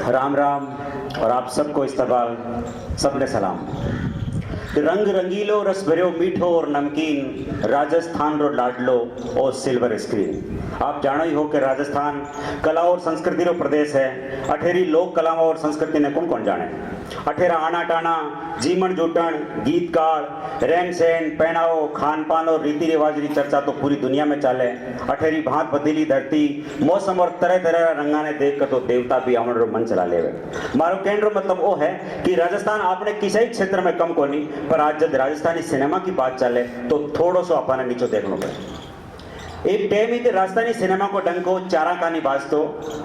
राम राम और आप सबको इस्तकबाल, सबने सलाम। रंग रंगीलो रस भरियो मीठो और नमकीन राजस्थान रो लाडलो और सिल्वर स्क्रीन। आप जानो ही हो कि राजस्थान कला और संस्कृति रो प्रदेश है। अठेरी लोक कला और संस्कृति ने कौन कौन जाने। अठेरा आना टाना, जीवन जूटन, गीतकार, रहन सहन, पहनाव, खान पान और रीति रिवाज की चर्चा तो पूरी दुनिया में चाले। अठेरी भांत बदली धरती, मौसम और तरह तरह रंगा ने देख कर तो देवता भी आवन रो मन चला लेवे। मारो कहने रो मतलब वो है कि राजस्थान आपने किसी क्षेत्र में कम कोनी, पर आज जब राजस्थानी सिनेमा की बात चले तो थोड़ो सो अपने नीचे देखना पड़े। एक टाइम ही राजस्थानी सिनेमा को डंको चारा कानी बाजतो,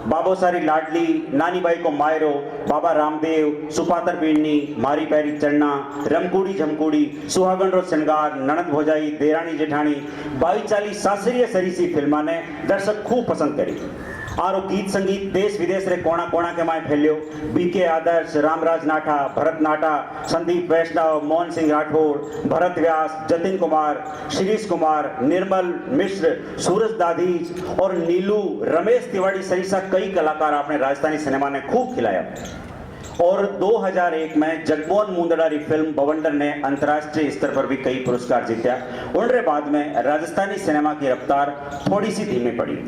बाबो सारी लाडली, नानी बाई को मायरो, बाबा रामदेव, सुपातर पीड़नी, मारी पैरी चढ़ना, रमकुड़ी झमकुड़ी, सुहागन रो श्रृंगार, ननद भोजाई, देरानी जेठानी, 22-40 शास्त्रीय सरीसी फिल्मा ने दर्शक खूब पसंद करी। आरो गीत संगीत देश विदेश रे कोना कोना के माय फैलियो। बीके आदर्श, रामराज नाठा, भरत नाटा, संदीप वैष्णव, मोहन सिंह राठौर, भरत व्यास, जतिन कुमार, शिरीष कुमार, निर्मल मिश्र, सूरज दाधीज और नीलू, रमेश तिवारी सहित कई कलाकार आपने राजस्थानी सिनेमा ने खूब खिलाया। और 2001 में जगमोहन मुंदड़ारी फिल्म बवंडर ने अंतर्राष्ट्रीय स्तर पर भी कई पुरस्कार जीता। उनके बाद में राजस्थानी सिनेमा की रफ्तार थोड़ी सी धीमी पड़ी।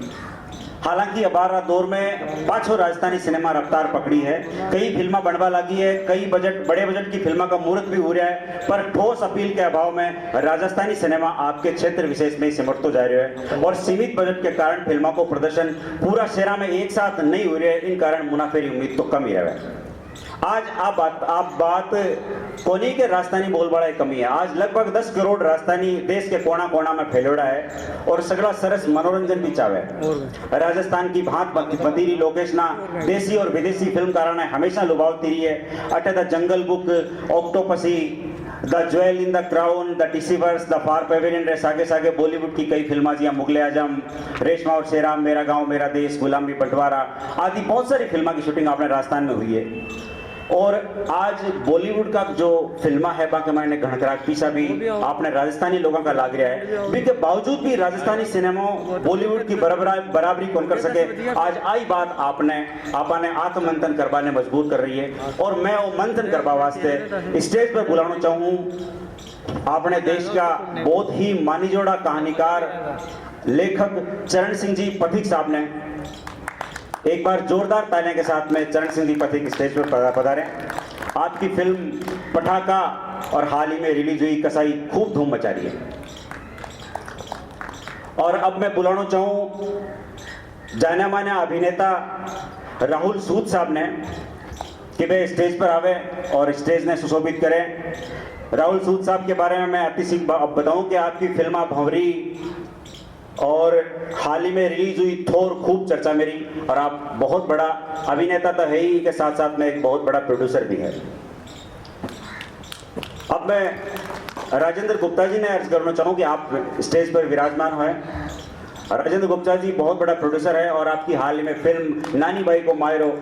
हालांकि अबारा दौर में पाछो राजस्थानी सिनेमा रफ्तार पकड़ी है। कई फिल्मा बनवा लगी है, कई बड़े बजट की फिल्मा का मुहूर्त भी हो रहा है, पर ठोस अपील के अभाव में राजस्थानी सिनेमा आपके क्षेत्र विशेष में सिमटतो जा रहा है और सीमित बजट के कारण फिल्मों को प्रदर्शन पूरा शहर में एक साथ नहीं हो रहा है। इन कारण मुनाफे की उम्मीद तो कम ही रहे। आज आप बात कोनी के राजस्थानी बोलबाला कमी है। आज लगभग 10 करोड़ राजस्थानी देश के कोना कोना में फैलोड़ा है और सगला सरस मनोरंजन भी चावे। राजस्थान की भांत बंदीरी लोकेशना देसी और विदेशी फिल्मकारों ने हमेशा लुभावती रही है। अटे the Jungle Book, Octopussy, the Jewel in the Crown, the Deceivers, the Far Pavilion रे सागे सागे बॉलीवुड की कई फिल्मा जिया मुगले आजम, रेशमा और शेराम, मेरा गांव मेरा देश, गुलामी बंटवारा आदि बहुत सारी फिल्मा की शूटिंग आपने राजस्थान में हुई है। और आज बॉलीवुड का जो फिल्मा है बाकी मैंने घनकराग पीछा भी आपने राजस्थानी लोगों का लाग रहा है। इसके बावजूद भी राजस्थानी सिनेमा बॉलीवुड की बराबरी कौन कर सके। आज आई बात आपने आत्ममंथन करवाने मजबूर कर रही है और मैं वो मंथन करवा वास्ते स्टेज पर बुलाना चाहूँ अपने देश का बहुत ही मानी जोड़ा कहानीकार लेखक चरण सिंह जी पथिक साहब ने। एक बार जोरदार तालियों के साथ में चरण सिंह जी पथिक स्टेज पर पधारे। आपकी फिल्म पटाखा और हाल ही में रिलीज हुई कसाई खूब धूम मचा रही है। और अब मैं बुलाना चाहूँ जाने माने अभिनेता राहुल सूद साहब ने कि वे स्टेज पर आवे और स्टेज ने सुशोभित करें। राहुल सूद साहब के बारे में मैं अतिशी बताऊं कि आपकी फिल्म भंवरी और हाल ही में रिलीज हुई थोर खूब चर्चा मेरी, और आप बहुत बड़ा अभिनेता तो है ही के साथ साथ में एक बहुत बड़ा प्रोड्यूसर भी है। अब मैं राजेंद्र गुप्ता जी ने अर्ज करना चाहूँ कि आप स्टेज पर विराजमान हैं। राजेंद्र गुप्ता जी बहुत बड़ा प्रोड्यूसर है और आपकी हाल ही में फिल्म नानी बाई को मायरो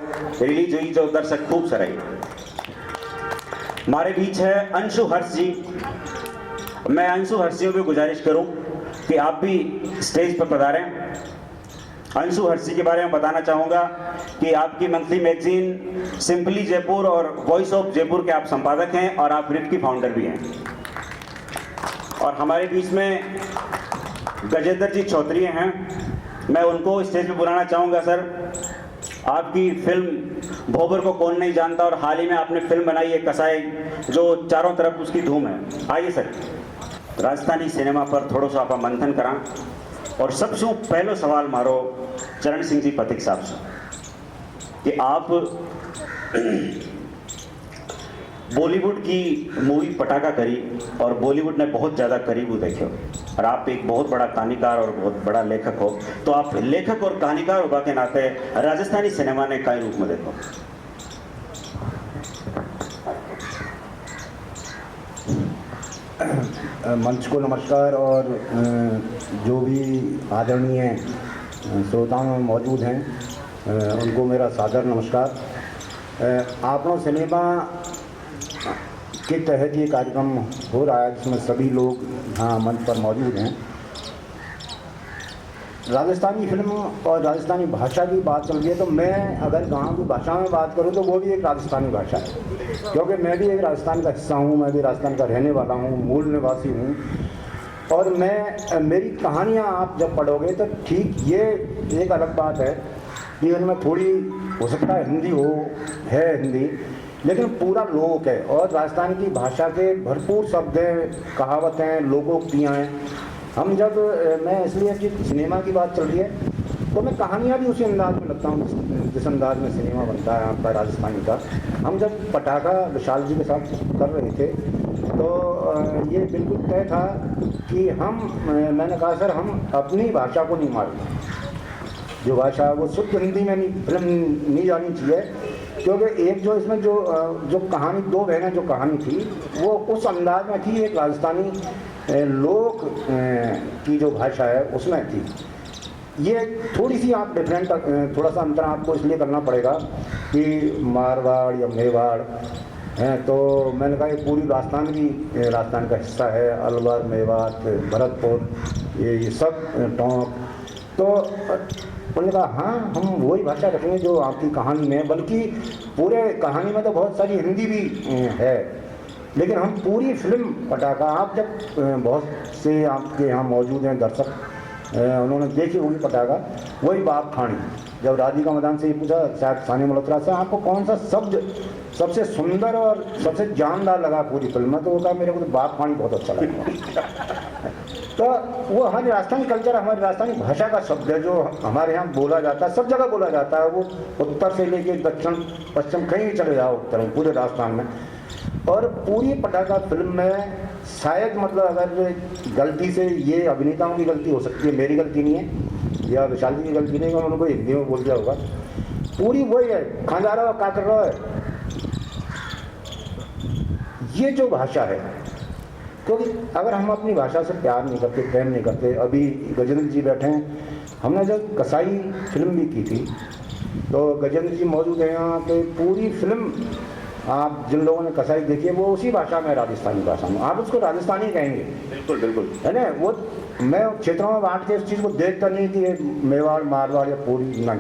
रिलीज हुई जो दर्शक खूब सराही। हमारे बीच है अंशु हर्ष जी। मैं अंशु हर्ष जी को गुजारिश करूं कि आप भी स्टेज पर पधारें। अंशु हर्ष जी के बारे में बताना चाहूँगा कि आपकी मंथली मैगजीन सिंपली जयपुर और वॉइस ऑफ जयपुर के आप संपादक हैं और आप रिट की फाउंडर भी हैं। और हमारे बीच में गजेंद्र जी चौधरी हैं, मैं उनको स्टेज पर बुलाना चाहूँगा। सर, आपकी फिल्म भोबर को कौन नहीं जानता और हाल ही में आपने फिल्म बनाई है कसाई जो चारों तरफ उसकी धूम है। आइए सर, राजस्थानी सिनेमा पर थोड़ा सा आप मंथन करा। और सबसे पहलो सवाल मारो चरण सिंह जी पथिक साहब से कि आप बॉलीवुड की मूवी पटाखा करी और बॉलीवुड ने बहुत ज़्यादा करीब देखे और आप एक बहुत बड़ा कहानीकार और बहुत बड़ा लेखक हो, तो आप लेखक और कहानीकार होगा के नाते राजस्थानी सिनेमा ने कई रूप में देखो। मंच को नमस्कार और जो भी आदरणीय श्रोताओं में मौजूद हैं उनको मेरा सादर नमस्कार। आपनों सिनेमा के तहत ये कार्यक्रम हो रहा है जिसमें सभी लोग यहाँ मंच पर मौजूद हैं। राजस्थानी फिल्म और राजस्थानी भाषा की बात चल रही है, तो मैं अगर गाँव की भाषा में बात करूँ तो वो भी एक राजस्थानी भाषा है, क्योंकि मैं भी एक राजस्थान का हिस्सा हूँ, मैं भी राजस्थान का रहने वाला हूँ, मूल निवासी हूँ। और मेरी कहानियाँ आप जब पढ़ोगे तो ठीक ये एक अलग बात है कि उनमें थोड़ी हो सकता है हिंदी है हिंदी, लेकिन पूरा लोक है। और राजस्थान की भाषा के भरपूर शब्द हैं, कहावतें, लोकोक्तियाँ हैं। हम जब मैं इसलिए कि सिनेमा की बात चल रही है तो मैं कहानियाँ भी उसी अंदाज में लगता हूँ जिस अंदाज में सिनेमा बनता है आपका राजस्थानी का। हम जब पटाखा विशाल जी के साथ कर रहे थे तो ये बिल्कुल तय था कि मैंने कहा सर हम अपनी भाषा को नहीं मारते, जो भाषा वो शुद्ध हिंदी में फिल्म नहीं जानी चाहिए, क्योंकि एक जो इसमें जो कहानी, दो बहनें जो कहानी थी वो उस अंदाज में थी, एक राजस्थानी लोक की जो भाषा है उसमें थी। ये थोड़ी सी आप डिफरेंट, थोड़ा सा अंतर आपको इसलिए करना पड़ेगा कि मारवाड़ या मेवाड़ हैं, तो मैंने कहा ये पूरी राजस्थान का हिस्सा है, अलवर, मेवात, भरतपुर, ये सब टोंक। तो उन्होंने कहा हाँ हम वही भाषा रखेंगे जो आपकी कहानी में, बल्कि पूरे कहानी में तो बहुत सारी हिंदी भी है, लेकिन हम पूरी फिल्म पटाखा, आप जब बहुत से आपके यहाँ मौजूद हैं दर्शक, उन्होंने देखी होगी पटाखा, वही बाप खानी, जब राधिका मदान से ये पूछा शायद सानी मल्होत्रा से आपको कौन सा शब्द सबसे सुंदर और सबसे जानदार लगा पूरी फिल्म में, तो वो कहा मेरे को तो बाप खानी बहुत अच्छा लगा। तो वो हमारी राजस्थानी कल्चर, हमारी राजस्थानी भाषा का शब्द है जो हमारे यहाँ बोला जाता है, सब जगह बोला जाता है, वो उत्तर से लेके दक्षिण पश्चिम कहीं भी चले जाओ उत्तर में, पूरे राजस्थान में। और पूरी पटाखा फिल्म में शायद मतलब अगर गलती से, ये अभिनेताओं की गलती हो सकती है, मेरी गलती नहीं है या विशाल जी की गलती नहीं है, उनको हिंदी में बोल दिया होगा, पूरी वही है, कहाँ जा रहा हो, क्या कर रहा है, ये जो भाषा है। क्योंकि अगर हम अपनी भाषा से प्यार नहीं करते, प्रेम नहीं करते, अभी गजेंद्र जी बैठे हैं, हमने जब कसाई फिल्म भी की थी तो गजेंद्र जी मौजूद हैं यहाँ, तो पूरी फिल्म आप जिन लोगों ने कसाई देखी है वो उसी भाषा में, राजस्थानी भाषा में, आप उसको राजस्थानी कहेंगे, बिल्कुल बिल्कुल है ना। वो मैं क्षेत्रों में बांट के इस चीज़ को देखता नहीं कि मेवाड़, मारवाड़ या पूरी, नहीं,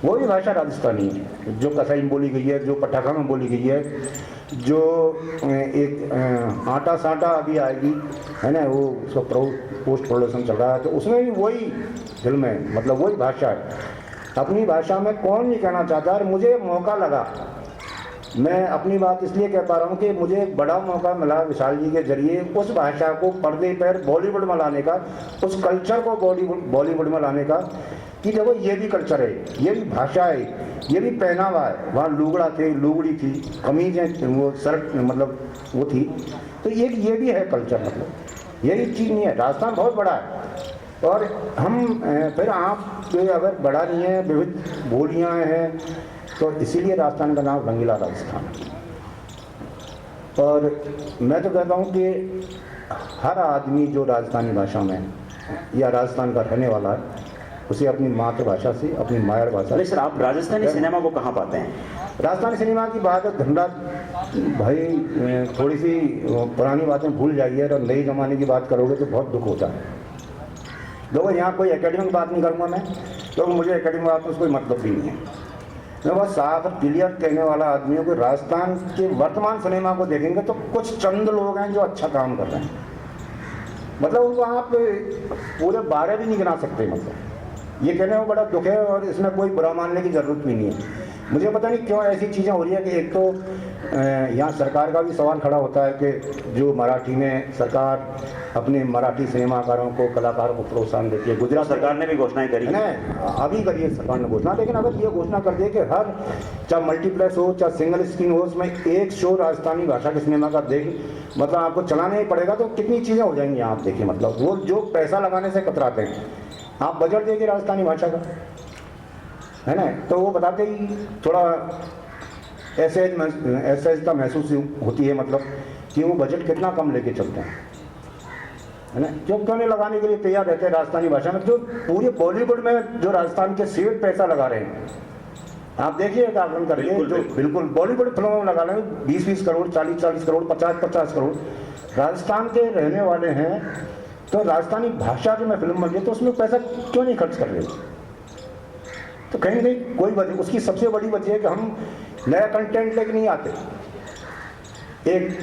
वो भी भाषा राजस्थानी है जो कसाई में बोली गई है, जो पटाखा में बोली गई है, जो एक आटा साटा अभी आएगी, है ना, वो उसका पोस्ट प्रोडक्शन चल रहा है, तो उसमें भी वही फिल्म है, मतलब वही भाषा है। अपनी भाषा में कौन नहीं कहना चाहता, और मुझे मौका लगा, मैं अपनी बात इसलिए कह पा रहा हूँ कि मुझे बड़ा मौका मिला विशाल जी के जरिए उस भाषा को पर्दे पर बॉलीवुड में लाने का, उस कल्चर को बॉलीवुड में लाने का, कि देखो ये भी कल्चर है, ये भी भाषा है, ये भी पहनावा है। वहाँ लुगड़ा थे, लुगड़ी थी, कमीजें, वो शर्ट, मतलब वो थी, तो ये भी है कल्चर, मतलब ये भी चीज़ नहीं है। राजस्थान बहुत बड़ा है, और हम फिर आप अगर बड़ा नहीं है, विविध बोलियाँ हैं, तो इसीलिए राजस्थान का नाम रंगीला राजस्थान। और मैं तो कहता हूँ कि हर आदमी जो राजस्थानी भाषा में या राजस्थान का रहने वाला है, उसे अपनी मातृभाषा से, अपनी मायर भाषा। नहीं सर, आप राजस्थानी सिनेमा को कहाँ पाते हैं? राजस्थानी सिनेमा की बात है, धनराज भाई थोड़ी सी पुरानी बातें भूल जाइए और नई ज़माने की बात करोगे तो बहुत दुख होता है। देखो यहाँ कोई एकेडमिक बात नहीं करूँगा मैं, तो मुझे एकेडमिक बात में कोई मतलब भी नहीं है। मैं बहुत साफ और क्लियर कहने वाला आदमी हूँ कि राजस्थान के वर्तमान सिनेमा को देखेंगे तो कुछ चंद लोग हैं जो अच्छा काम कर रहे हैं, मतलब उनको आप पूरे 12 भी नहीं गिना सकते। मतलब ये कहने में बड़ा दुख है, और इसमें कोई बुरा मानने की ज़रूरत भी नहीं है। मुझे पता नहीं क्यों ऐसी चीज़ें हो रही है कि एक तो यहाँ सरकार का भी सवाल खड़ा होता है कि जो मराठी में सरकार अपने मराठी सिनेमाकारों को, कलाकारों को प्रोत्साहन देती है। गुजरात सरकार ने भी घोषणाएं करी है, अभी करी है सरकार ने घोषणा, लेकिन अगर ये घोषणा कर दे कि हर, चाहे मल्टीप्लेक्स हो, चाहे सिंगल स्क्रीन हो, उसमें एक शो राजस्थानी भाषा के सिनेमा का मतलब आपको चलाना ही पड़ेगा, तो कितनी चीज़ें हो जाएंगी आप देखिए। मतलब वो जो पैसा लगाने से कतराते हैं, आप बजट देखिए राजस्थानी भाषा का, है ना, तो वो बताते ही थोड़ा असहजता महसूस होती है, मतलब कि वो बजट कितना कम लेके चलते हैं, है ना, क्यों नहीं लगाने के लिए तैयार रहते हैं राजस्थानी भाषा में। जो पूरे बॉलीवुड में जो राजस्थान के सेठ पैसा लगा रहे हैं, आप देखिए आकलन करिए, जो बिल्कुल बॉलीवुड फिल्मों में लगा रहे हैं 20-20 करोड़, 40-40 करोड़, 50-50 करोड़ राजस्थान के रहने वाले हैं, तो राजस्थानी भाषा जो मैं फिल्म बन रही है तो उसमें पैसा क्यों नहीं खर्च कर रहे? तो कहीं नहीं कोई वजह, उसकी सबसे बड़ी वजह है कि हम नया कंटेंट लेके नहीं आते। एक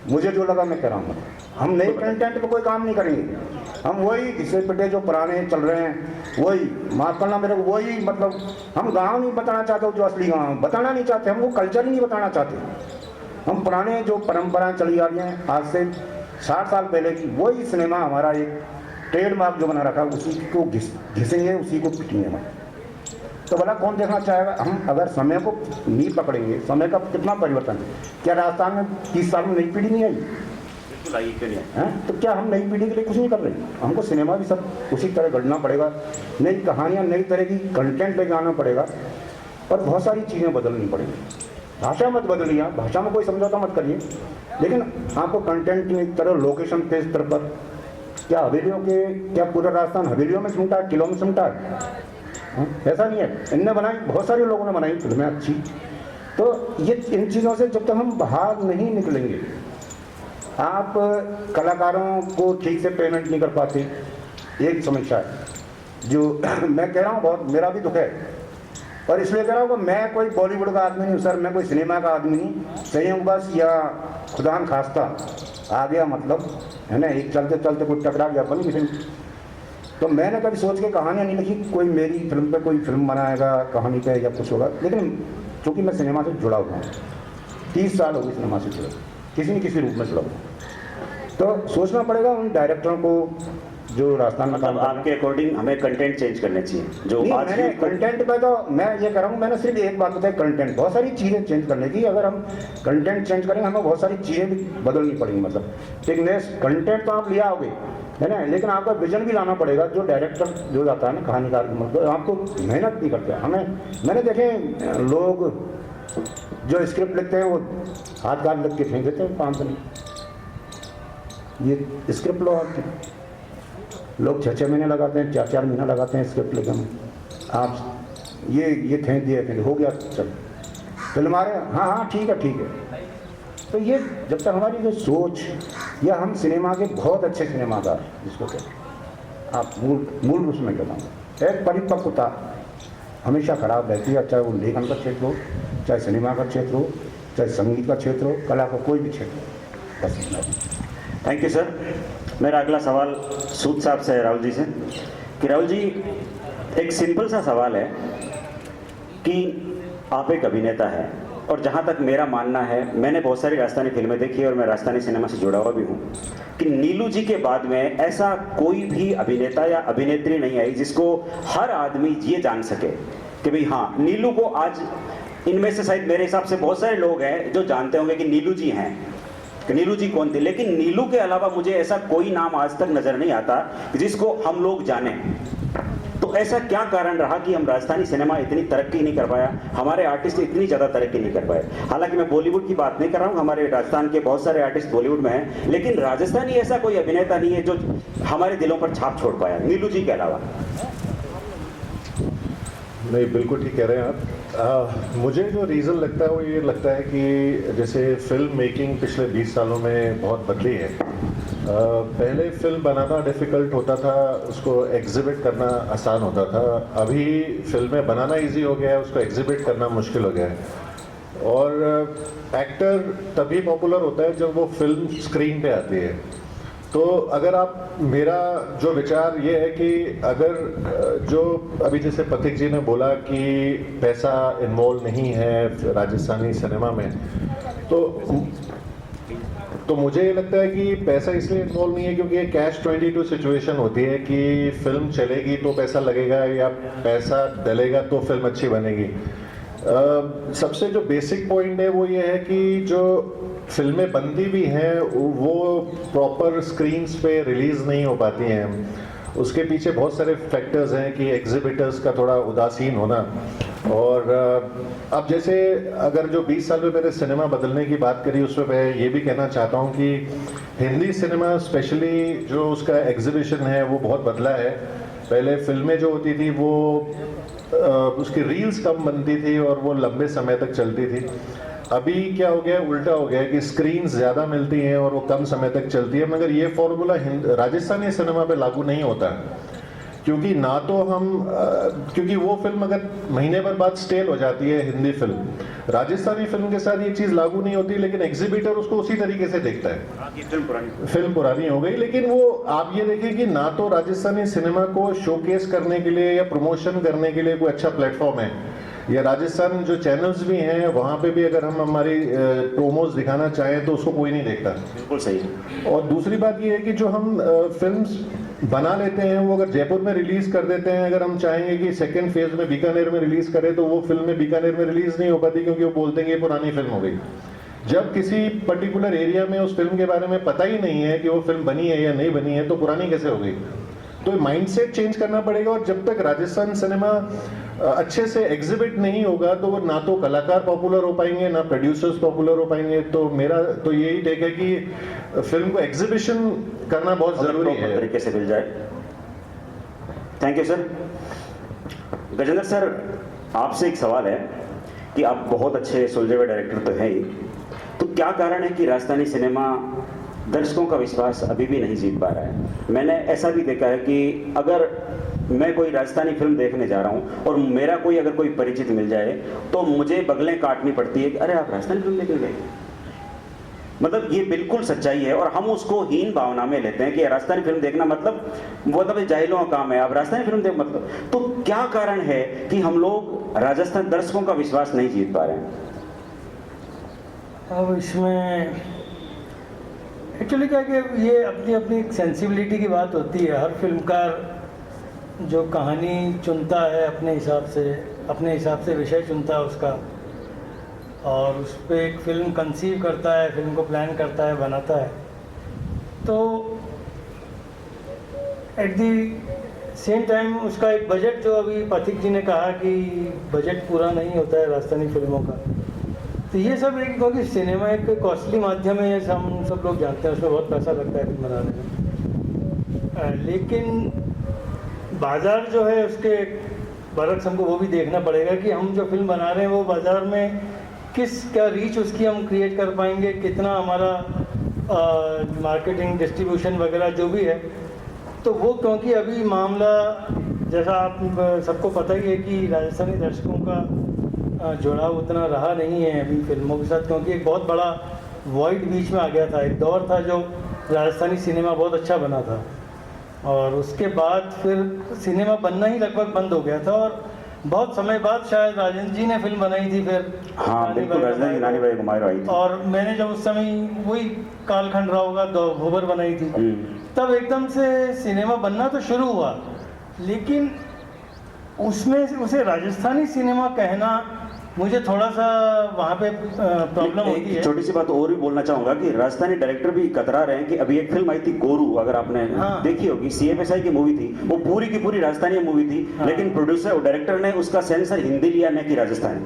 मुझे जो लगा मैं कह रहा हूँ, हम नए कंटेंट पे कोई काम नहीं करेंगे, हम वही घिसे पिटे जो पुराने चल रहे हैं वही, माफ करना मेरे को, वही मतलब हम गांव नहीं बताना चाहते, जो असली गांव बताना नहीं चाहते, हम वो कल्चर ही नहीं बताना चाहते। हम पुराने जो परंपराएं चली आ रही हैं आज से 60 साल पहले की, वही सिनेमा हमारा एक ट्रेडमार्क जो बना रखा है, उसी को घिसेंगे, उसी को पिटेंगे। तो भला कौन देखना चाहेगा? हम अगर समय को नहीं पकड़ेंगे, समय का कितना परिवर्तन है, क्या राजस्थान में 30 साल में नई पीढ़ी नहीं आई? बिल्कुल आई, क्यों नहीं है? तो क्या हम नई पीढ़ी के लिए कुछ नहीं कर रहे? हमको सिनेमा भी सब उसी तरह गढ़ना पड़ेगा, नई कहानियाँ, नई तरह की कंटेंट लेके आना पड़ेगा, और बहुत सारी चीज़ें बदलनी पड़ेगी। भाषा मत बदलिए, भाषा में कोई समझौता मत करिए, लेकिन आपको कंटेंट की तरह लोकेशन के स्तर पर, क्या हवेलियों के, क्या पूरा राजस्थान हवेलियों में सिमटा है, किलों में सिमटा है? ऐसा नहीं है। इनने बनाई, बहुत सारे लोगों ने बनाई फिल्में अच्छी। तो ये इन चीज़ों से जब तक हम बाहर नहीं निकलेंगे, आप कलाकारों को ठीक से पेमेंट नहीं कर पाते, एक समस्या है जो मैं कह रहा हूँ, बहुत मेरा भी दुख है, और इसलिए कह रहा हूँ कि मैं कोई बॉलीवुड का आदमी नहीं हूँ सर, मैं कोई सिनेमा का आदमी नहीं, संयोग बस या खुदा न खास्ता आ गया, मतलब है ना, एक चलते चलते कोई टकरा गया बन किसी। तो मैंने कभी सोच के कहानियाँ नहीं लिखी, कोई मेरी फिल्म पे कोई फिल्म बनाएगा कहानी पे या कुछ होगा, लेकिन चूँकि मैं सिनेमा से जुड़ा हुआ हूँ, 30 साल हो गए सिनेमा से जुड़ा, किसी न किसी रूप में जुड़ा हुआ, तो सोचना पड़ेगा उन डायरेक्टरों को जो राजस्थान में मतलब आपके अकॉर्डिंग हमें कंटेंट चेंज करने चाहिए जो नहीं, आज मैंने कंटेंट पे तो मैं ये कह रहा हूँ, मैंने सिर्फ एक बात बताई, कंटेंट, बहुत सारी चीज़ें चेंज करने की, अगर हम कंटेंट चेंज करेंगे हमें बहुत सारी चीज़ें भी बदलनी पड़ेंगी, मतलब एक नए कंटेंट तो आप ले आओगे, है ना, लेकिन आपका विजन भी लाना पड़ेगा। जो डायरेक्टर जो जाता है ना, कहानीकार, मतलब आपको मेहनत नहीं करते हमें, मैंने देखे लोग जो स्क्रिप्ट लिखते हैं वो हाथ काट लग के फेंक देते हैं 5 दिन, ये स्क्रिप्ट लो, लोग 6-6 महीने लगाते हैं, 4-4 महीना लगाते हैं स्क्रिप्ट लिखने में, आप ये फेंक दिए, हो गया, चल फिल्म आ रहे हैं, हाँ हाँ ठीक है। तो ये जब तक हमारी जो सोच, या हम सिनेमा के बहुत अच्छे सिनेमाकार जिसको कहते हैं, आप मूल रूप में कहता हूँ, एक परिपक्वता हमेशा खराब रहती है, चाहे वो लेखन का क्षेत्र हो, चाहे सिनेमा का क्षेत्र हो, चाहे संगीत का क्षेत्र हो, कला का कोई भी क्षेत्र हो। बस थैंक यू सर। मेरा अगला सवाल सूद साहब से है, राहुल जी से, कि राहुल जी एक सिंपल सा सवाल है कि आप एक अभिनेता हैं, और जहाँ तक मेरा मानना है, मैंने बहुत सारी राजस्थानी फिल्में देखी और मैं राजस्थानी सिनेमा से जुड़ा हुआ भी हूँ, कि नीलू जी के बाद में ऐसा कोई भी अभिनेता या अभिनेत्री नहीं आई जिसको हर आदमी ये जान सके कि भाई हाँ नीलू को आज, इनमें से शायद मेरे हिसाब से बहुत सारे लोग हैं जो जानते होंगे कि नीलू जी हैं, कि नीलू जी कौन थी, लेकिन नीलू के अलावा मुझे ऐसा कोई नाम आज तक नजर नहीं आता जिसको हम लोग जाने। तो ऐसा क्या कारण रहा कि हम राजस्थानी सिनेमा इतनी तरक्की नहीं कर पाया, हमारे आर्टिस्ट इतनी ज़्यादा तरक्की नहीं कर पाए? हालांकि मैं बॉलीवुड की बात नहीं कर रहा हूँ, हमारे राजस्थान के बहुत सारे आर्टिस्ट बॉलीवुड में हैं, लेकिन राजस्थानी ऐसा कोई अभिनेता नहीं है जो हमारे दिलों पर छाप छोड़ पाया नीलू जी के अलावा। नहीं, बिल्कुल ठीक कह रहे हैं आप। मुझे जो रीज़न लगता है वो ये लगता है कि जैसे फिल्म मेकिंग पिछले 20 सालों में बहुत बदली है। पहले फिल्म बनाना डिफ़िकल्ट होता था, उसको एग्जिबिट करना आसान होता था, अभी फिल्में बनाना इजी हो गया है, उसको एग्जिबिट करना मुश्किल हो गया है। और एक्टर तभी पॉपुलर होता है जब वो फिल्म स्क्रीन पे आती है। तो अगर आप, मेरा जो विचार ये है कि अगर जो अभी जैसे पथिक जी ने बोला कि पैसा इन्वॉल्व नहीं है राजस्थानी सिनेमा में, तो मुझे ये लगता है कि पैसा इसलिए इन्वॉल्व नहीं है क्योंकि ये कैश 22 सिचुएशन होती है कि फिल्म चलेगी तो पैसा लगेगा या पैसा डलेगा तो फिल्म अच्छी बनेगी। सबसे जो बेसिक पॉइंट है वो ये है कि जो फिल्में बनती भी हैं वो प्रॉपर स्क्रीन्स पे रिलीज़ नहीं हो पाती हैं। उसके पीछे बहुत सारे फैक्टर्स हैं कि एग्जिबिटर्स का थोड़ा उदासीन होना। और अब जैसे अगर जो 20 साल में मैंने सिनेमा बदलने की बात करी, उसमें मैं ये भी कहना चाहता हूँ कि हिंदी सिनेमा स्पेशली जो उसका एग्जिबिशन है वो बहुत बदला है। पहले फिल्में जो होती थी वो उसकी रील्स कम बनती थी और वो लंबे समय तक चलती थी। अभी क्या हो गया है, उल्टा हो गया है कि स्क्रीन्स ज़्यादा मिलती हैं और वो कम समय तक चलती है, मगर ये फॉर्मूला राजस्थानी सिनेमा पे लागू नहीं होता है। क्योंकि ना तो हम क्योंकि वो फिल्म अगर महीने भर बाद स्टेल हो जाती है हिंदी फिल्म, राजस्थानी फिल्म के साथ ये चीज़ लागू नहीं होती, लेकिन एग्जीबिटर उसको उसी तरीके से देखता है। फिल्म पुरानी हो गई, लेकिन वो आप ये देखें कि ना तो राजस्थानी सिनेमा को शोकेस करने के लिए या प्रमोशन करने के लिए कोई अच्छा प्लेटफॉर्म है, या राजस्थान जो चैनल्स भी हैं वहाँ पे भी अगर हम हमारी प्रोमोज दिखाना चाहें तो उसको कोई नहीं देखता। बिल्कुल सही। और दूसरी बात ये है कि जो हम फिल्म्स बना लेते हैं वो अगर जयपुर में रिलीज कर देते हैं, अगर हम चाहेंगे कि सेकंड फेज में बीकानेर में रिलीज करें तो वो फिल्म में बीकानेर में रिलीज नहीं हो पाती, क्योंकि वो बोलते हैं कि ये पुरानी फिल्म हो गई। जब किसी पर्टिकुलर एरिया में उस फिल्म के बारे में पता ही नहीं है कि वो फिल्म बनी है या नहीं बनी है, तो पुरानी कैसे हो गई? तो माइंडसेट चेंज करना पड़ेगा। और जब तक राजस्थान सिनेमा अच्छे से एग्जिबिट नहीं होगा तो वो ना तो कलाकार पॉपुलर हो पाएंगे ना प्रोड्यूसर्स पॉपुलर हो पाएंगे। तो मेरा तो यही टेक है कि फिल्म को एग्जीबिशन करना बहुत जरूरी है, तरीके से मिल जाए। Thank you sir. Gajendra sir, आपसे एक सवाल है कि आप बहुत अच्छे सुलझे हुए डायरेक्टर तो हैं ही, तो क्या कारण है कि राजस्थानी सिनेमा दर्शकों का विश्वास अभी भी नहीं जीत पा रहा है? मैंने ऐसा भी देखा है कि अगर मैं कोई राजस्थानी फिल्म देखने जा रहा हूं और मेरा कोई अगर कोई परिचित मिल जाए तो मुझे बगलें काटनी पड़ती है कि अरे आप राजस्थानी फिल्म देखने गए। मतलब ये बिल्कुल सच्चाई है, और हम उसको हीन भावना में लेते हैं कि राजस्थानी फिल्म देखना मतलब वो तो जाहिलों का काम है, आप राजस्थानी फिल्म देख मतलब। तो क्या कारण है कि हम लोग राजस्थान दर्शकों का विश्वास नहीं जीत पा रहे हैं? अब इसमें एक्चुअली क्या कि ये अपनी अपनी सेंसिबिलिटी की बात होती है। हर फिल्मकार जो कहानी चुनता है अपने हिसाब से विषय चुनता है उसका, और उस पर एक फ़िल्म कंसीव करता है, फिल्म को प्लान करता है, बनाता है। तो एट दी सेम टाइम उसका एक बजट, जो अभी पाथिक जी ने कहा कि बजट पूरा नहीं होता है राजस्थानी फिल्मों का, तो ये सब एक, क्योंकि सिनेमा एक कॉस्टली माध्यम है, हम सब लोग जानते हैं, उसमें बहुत पैसा लगता है फिल्म बनाने में। लेकिन बाज़ार जो है उसके बरक्स हमको वो भी देखना पड़ेगा कि हम जो फिल्म बना रहे हैं वो बाज़ार में क्या रीच उसकी हम क्रिएट कर पाएंगे, कितना हमारा मार्केटिंग डिस्ट्रीब्यूशन वगैरह जो भी है। तो वो क्योंकि अभी मामला जैसा आप सबको पता ही है कि राजस्थानी दर्शकों का जुड़ाव उतना रहा नहीं है अभी फिल्मों के साथ, क्योंकि एक बहुत बड़ा वॉइड बीच में आ गया था। एक दौर था जो राजस्थानी सिनेमा बहुत अच्छा बना था, और उसके बाद फिर सिनेमा बनना ही लगभग बंद हो गया था। और बहुत समय बाद शायद राजेंद्र जी ने फिल्म बनाई थी फिर। हाँ बिल्कुल, रानी बाई घुमाई आई थी। और मैंने जब उस समय वही कालखंड रहा होगा, भोबर बनाई थी, तब एकदम से सिनेमा बनना तो शुरू हुआ, लेकिन उसमें उसे राजस्थानी सिनेमा कहना मुझे थोड़ा सा वहाँ पे प्रॉब्लम होती है। छोटी सी बात और भी बोलना चाहूंगा कि राजस्थानी डायरेक्टर भी कतरा रहे हैं कि अभी एक फिल्म आई थी गोरू, अगर आपने देखी होगी, CFSI की मूवी थी, वो पूरी की पूरी राजस्थानी मूवी थी, लेकिन प्रोड्यूसर और डायरेक्टर ने उसका सेंसर हिंदी लिया, न कि राजस्थानी।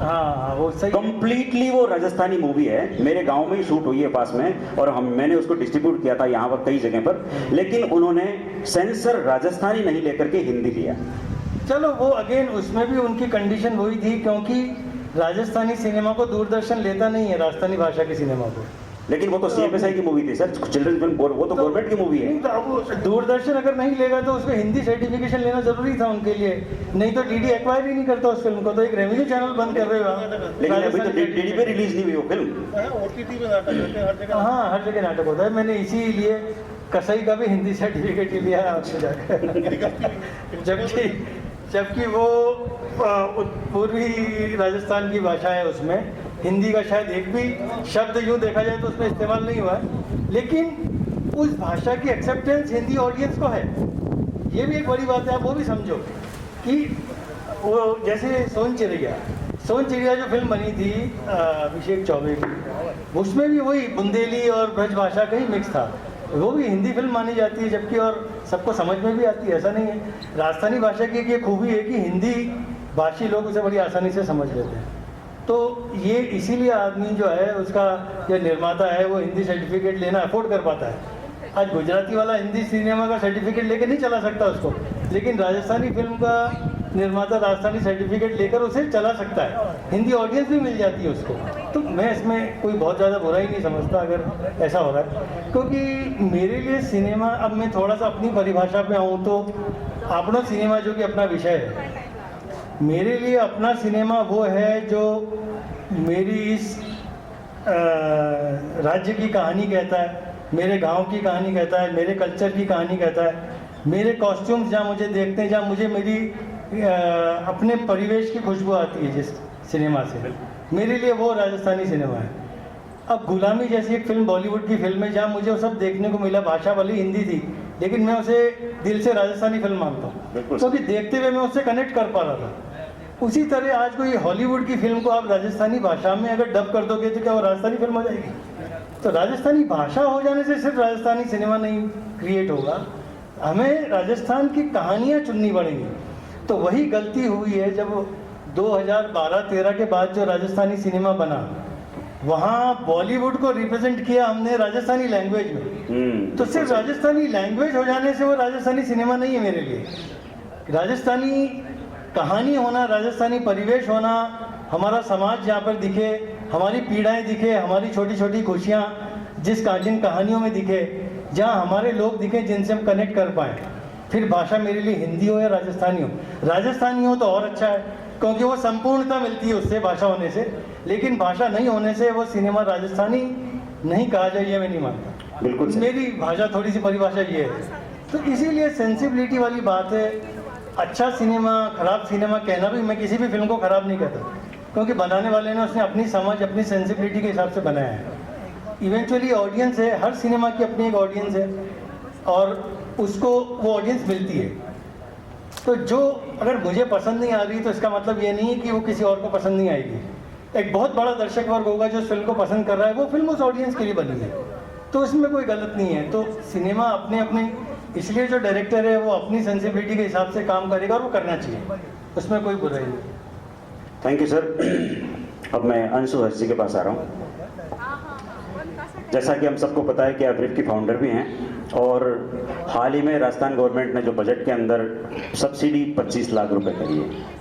हाँ वो सही, कंप्लीटली वो राजस्थानी मूवी है, मेरे गांव में ही शूट हुई है पास में, और मैंने उसको डिस्ट्रीब्यूट किया था यहाँ पर कई जगह पर, लेकिन उन्होंने सेंसर राजस्थानी नहीं लेकर के हिंदी लिया। चलो वो अगेन उसमें भी उनकी कंडीशन वही थी, क्योंकि राजस्थानी सिनेमा को दूरदर्शन लेता नहीं है, राजस्थानी भाषा के सिनेमा को। लेकिन वो तो CFSI की मूवी थी सर, चिल्ड्रन फिल्म, वो तो गवर्नमेंट की मूवी है। तो अब दूरदर्शन अगर नहीं लेगा तो उसमें हिंदी सर्टिफिकेशन लेना जरूरी था उनके लिए, नहीं तो DD एक्वायर ही नहीं करता उस फिल्म को, तो एक रेवेन्यू चैनल बंद कर रहे हो। लेकिन अभी तो DD पे रिलीज नहीं हुई वो फिल्म। OTT पे नाटक होते हैं हर जगह। हाँ हर जगह नाटक होता है। मैंने इसीलिए कसई का भी हिंदी सर्टिफिकेट ही लिया है आपसे जाकर। जबकि वो पूर्वी राजस्थान की भाषा है, उसमें हिंदी का शायद एक भी शब्द यूँ देखा जाए तो उसमें इस्तेमाल नहीं हुआ है, लेकिन उस भाषा की एक्सेप्टेंस हिंदी ऑडियंस को है। ये भी एक बड़ी बात है, आप वो भी समझो कि वो जैसे सोन चिड़िया जो फिल्म बनी थी अभिषेक चौबे की, उसमें भी वही बुंदेली और ब्रज भाषा का ही मिक्स था, वो भी हिंदी फिल्म मानी जाती है, जबकि और सबको समझ में भी आती है, ऐसा नहीं है। राजस्थानी भाषा की एक ये खूबी है कि हिंदी भाषी लोग उसे बड़ी आसानी से समझ लेते हैं। तो ये इसीलिए आदमी जो है उसका, जो निर्माता है, वो हिंदी सर्टिफिकेट लेना अफोर्ड कर पाता है। आज गुजराती वाला हिंदी सिनेमा का सर्टिफिकेट लेके नहीं चला सकता उसको, लेकिन राजस्थानी फिल्म का निर्माता राजस्थानी सर्टिफिकेट लेकर उसे चला सकता है, हिंदी ऑडियंस भी मिल जाती है उसको। तो मैं इसमें कोई बहुत ज़्यादा बुराई नहीं समझता अगर ऐसा हो रहा है, क्योंकि मेरे लिए सिनेमा, अब मैं थोड़ा सा अपनी परिभाषा पे आऊँ तो अपना सिनेमा जो कि अपना विषय है, मेरे लिए अपना सिनेमा वो है जो मेरी इस राज्य की कहानी कहता है, मेरे गांव की कहानी कहता है, मेरे कल्चर की कहानी कहता है, मेरे कॉस्ट्यूम्स जहाँ मुझे देखते हैं, जहाँ मुझे मेरी अपने परिवेश की खुशबू आती है जिस सिनेमा से, मेरे लिए वो राजस्थानी सिनेमा है। अब गुलामी जैसी एक फिल्म बॉलीवुड की फिल्म है जहाँ मुझे वो सब देखने को मिला, भाषा वाली हिंदी थी, लेकिन मैं उसे दिल से राजस्थानी फिल्म मानता हूँ, क्योंकि देखते हुए मैं उससे कनेक्ट कर पा रहा था। उसी तरह आज कोई हॉलीवुड की फिल्म को आप राजस्थानी भाषा में अगर डब कर दोगे तो क्या वो राजस्थानी फिल्म हो जाएगी? तो राजस्थानी भाषा हो जाने से सिर्फ राजस्थानी सिनेमा नहीं क्रिएट होगा, हमें राजस्थान की कहानियाँ चुननी पड़ेंगी। तो वही गलती हुई है जब 2012-13 के बाद जो राजस्थानी सिनेमा बना, वहाँ बॉलीवुड को रिप्रेजेंट किया हमने राजस्थानी लैंग्वेज में। तो सिर्फ राजस्थानी लैंग्वेज हो जाने से वो राजस्थानी सिनेमा नहीं है मेरे लिए। राजस्थानी कहानी होना, राजस्थानी परिवेश होना, हमारा समाज जहाँ पर दिखे, हमारी पीड़ाएं दिखे, हमारी छोटी छोटी खुशियाँ जिन कहानियों में दिखे, जहाँ हमारे लोग दिखे जिनसे हम कनेक्ट कर पाएँ, फिर भाषा मेरे लिए हिंदी हो या राजस्थानी हो। राजस्थानी हो तो और अच्छा है, क्योंकि वो संपूर्णता मिलती है उससे, भाषा होने से। लेकिन भाषा नहीं होने से वो सिनेमा राजस्थानी नहीं कहा जाए, ये मैं नहीं मानता। बिल्कुल मेरी भाषा थोड़ी सी परिभाषा ये है। तो इसीलिए सेंसिबिलिटी वाली बात है। अच्छा सिनेमा, खराब सिनेमा कहना भी, मैं किसी भी फिल्म को खराब नहीं कहता, क्योंकि बनाने वाले ने उसने अपनी समझ, अपनी सेंसिबिलिटी के हिसाब से बनाया है। इवेंचुअली ऑडियंस है, हर सिनेमा की अपनी एक ऑडियंस है और उसको वो ऑडियंस मिलती है। तो जो अगर मुझे पसंद नहीं आ रही तो इसका मतलब ये नहीं है कि वो किसी और को पसंद नहीं आएगी। एक बहुत बड़ा दर्शक वर्ग होगा जो उस फिल्म को पसंद कर रहा है, वो फिल्म उस ऑडियंस के लिए बनी है, तो इसमें कोई गलत नहीं है। तो सिनेमा अपने अपने, इसलिए जो डायरेक्टर है वो अपनी सेंसिबिलिटी के हिसाब से काम करेगा और वो करना चाहिए, उसमें कोई बुराई नहीं। Thank you sir. अब मैं अंशु हर्ष जी के पास आ रहा हूँ। जैसा कि हम सबको पता है कि आप रिफ की फाउंडर भी हैं, और हाल ही में राजस्थान गवर्नमेंट ने जो बजट के अंदर सब्सिडी 25 लाख रुपए करी है,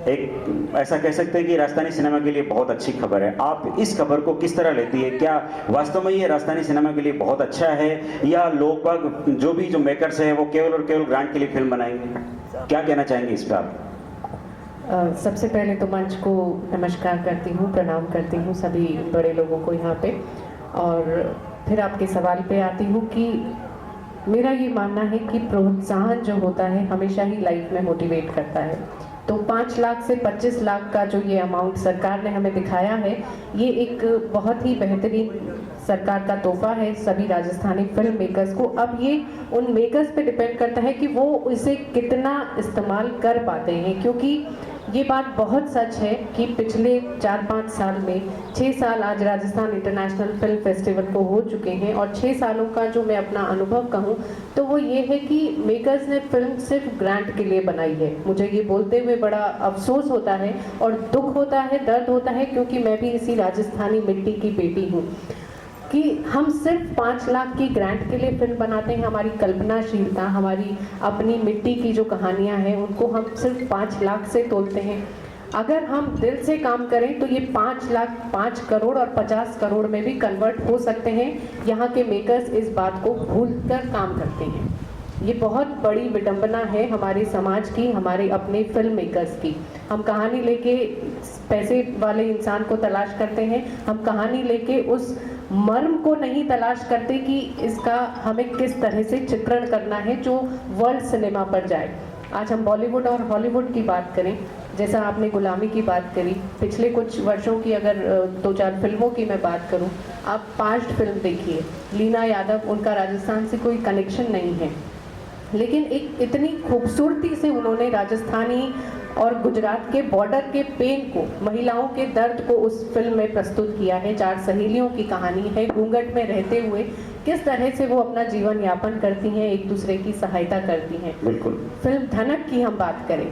एक ऐसा कह सकते हैं कि राजस्थानी सिनेमा के लिए बहुत अच्छी खबर है। आप इस खबर को किस तरह लेती है? क्या वास्तव में ये राजस्थानी सिनेमा के लिए बहुत अच्छा है, या लोग बाग जो मेकर्स हैं वो केवल और केवल ग्रांट के लिए फिल्म बनाएंगे? क्या कहना चाहेंगे इस पर आप? सबसे पहले तो मंच को नमस्कार करती हूँ, प्रणाम करती हूँ सभी बड़े लोगों को यहाँ पे। और फिर आपके सवाल पे आती हूँ कि मेरा ये मानना है कि प्रोत्साहन जो होता है हमेशा ही लाइफ में मोटिवेट करता है। तो 5 लाख से 25 लाख का जो ये अमाउंट सरकार ने हमें दिखाया है, ये एक बहुत ही बेहतरीन सरकार का तोहफा है सभी राजस्थानी फिल्म मेकर्स को। अब ये उन मेकर्स पे डिपेंड करता है कि वो इसे कितना इस्तेमाल कर पाते हैं, क्योंकि ये बात बहुत सच है कि पिछले 4-5 साल में 6 साल आज राजस्थान इंटरनेशनल फिल्म फेस्टिवल को हो चुके हैं, और 6 सालों का जो मैं अपना अनुभव कहूँ तो वो ये है कि मेकर्स ने फिल्म सिर्फ ग्रांट के लिए बनाई है। मुझे ये बोलते हुए बड़ा अफसोस होता है और दुख होता है, दर्द होता है, क्योंकि मैं भी इसी राजस्थानी मिट्टी की बेटी हूँ कि हम सिर्फ 5 लाख की ग्रांट के लिए फिल्म बनाते हैं। हमारी कल्पनाशीलता, हमारी अपनी मिट्टी की जो कहानियां हैं उनको हम सिर्फ 5 लाख से तोलते हैं। अगर हम दिल से काम करें तो ये 5 लाख 5 करोड़ और 50 करोड़ में भी कन्वर्ट हो सकते हैं। यहाँ के मेकर्स इस बात को भूलकर काम करते हैं। ये बहुत बड़ी विडंबना है हमारे समाज की, हमारे अपने फिल्म मेकर्स की। हम कहानी लेके पैसे वाले इंसान को तलाश करते हैं, हम कहानी लेके उस मर्म को नहीं तलाश करते कि इसका हमें किस तरह से चित्रण करना है जो वर्ल्ड सिनेमा पर जाए। आज हम बॉलीवुड और हॉलीवुड की बात करें, जैसा आपने गुलामी की बात करी, पिछले कुछ वर्षों की अगर 2-4 फिल्मों की मैं बात करूं, आप 5 फिल्म देखिए। लीना यादव, उनका राजस्थान से कोई कनेक्शन नहीं है, लेकिन एक इतनी खूबसूरती से उन्होंने राजस्थानी और गुजरात के बॉर्डर के पेन को, महिलाओं के दर्द को उस फिल्म में प्रस्तुत किया है। 4 सहेलियों की कहानी है, घूंघट में रहते हुए किस तरह से वो अपना जीवन यापन करती हैं, एक दूसरे की सहायता करती हैं। बिल्कुल। फिल्म धनक की हम बात करें,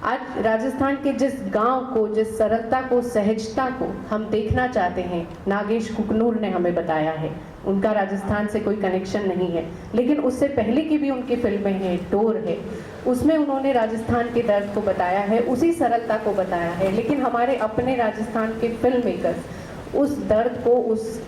आज राजस्थान के जिस गांव को, जिस सरलता को, सहजता को हम देखना चाहते हैं, नागेश कुकनूर ने हमें बताया है। उनका राजस्थान से कोई कनेक्शन नहीं है, लेकिन उससे पहले की भी उनकी फिल्में हैं, डोर है, उसमें उन्होंने राजस्थान के दर्द को बताया है, उसी सरलता को बताया है। लेकिन हमारे अपने राजस्थान के फिल्म मेकर्स उस दर्द को, उस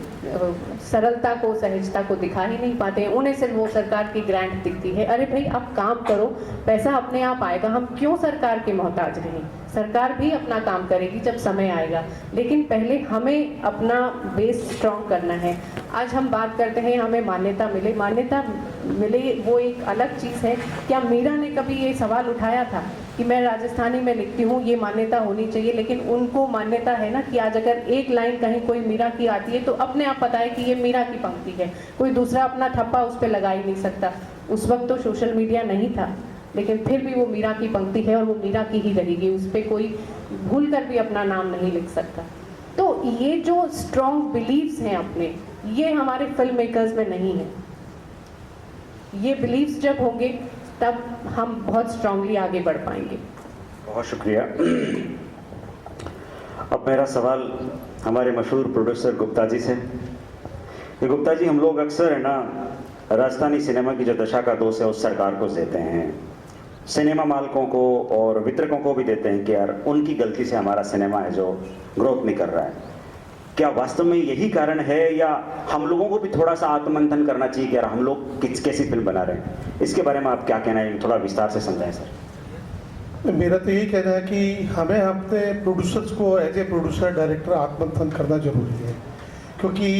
सरलता को, सहजता को दिखा ही नहीं पाते हैं। उन्हें सिर्फ वो सरकार की ग्रांट दिखती है। अरे भाई, आप काम करो, पैसा अपने आप आएगा। हम क्यों सरकार के मोहताज रहें? सरकार भी अपना काम करेगी जब समय आएगा, लेकिन पहले हमें अपना बेस स्ट्रॉन्ग करना है। आज हम बात करते हैं हमें मान्यता मिले, मान्यता मिले वो एक अलग चीज़ है। क्या मीरा ने कभी ये सवाल उठाया था कि मैं राजस्थानी में लिखती हूँ, ये मान्यता होनी चाहिए? लेकिन उनको मान्यता है ना कि आज अगर एक लाइन कहीं कोई मीरा की आती है तो अपने आप पता है कि ये मीरा की पंक्ति है, कोई दूसरा अपना ठप्पा उस पर लगा ही नहीं सकता। उस वक्त तो सोशल मीडिया नहीं था, लेकिन फिर भी वो मीरा की पंक्ति है और वो मीरा की ही रहेगी, उस पर कोई भूल कर भी अपना नाम नहीं लिख सकता। तो ये जो स्ट्रॉन्ग बिलीव्स हैं अपने, ये हमारे फिल्म मेकर्स में नहीं है। ये बिलीव्स जब होंगे तब हम बहुत स्ट्रांगली आगे बढ़ पाएंगे। बहुत शुक्रिया। अब मेरा सवाल हमारे मशहूर प्रोड्यूसर गुप्ता जी से। ये गुप्ता जी, हम लोग अक्सर है ना राजस्थानी सिनेमा की जो दशा का दोष है उस सरकार को देते हैं, सिनेमा मालिकों को और वितरकों को भी देते हैं कि यार उनकी गलती से हमारा सिनेमा है जो ग्रोथ नहीं कर रहा है। क्या वास्तव में यही कारण है, या हम लोगों को भी थोड़ा सा आत्ममंथन करना चाहिए कि यार हम लोग कैसी फिल्म बना रहे हैं? इसके बारे में आप क्या कहना है, थोड़ा विस्तार से समझाएं सर। मेरा तो यही कहना है कि हमें अपने प्रोड्यूसर्स को एज ए प्रोड्यूसर डायरेक्टर आत्ममंथन करना जरूरी है, क्योंकि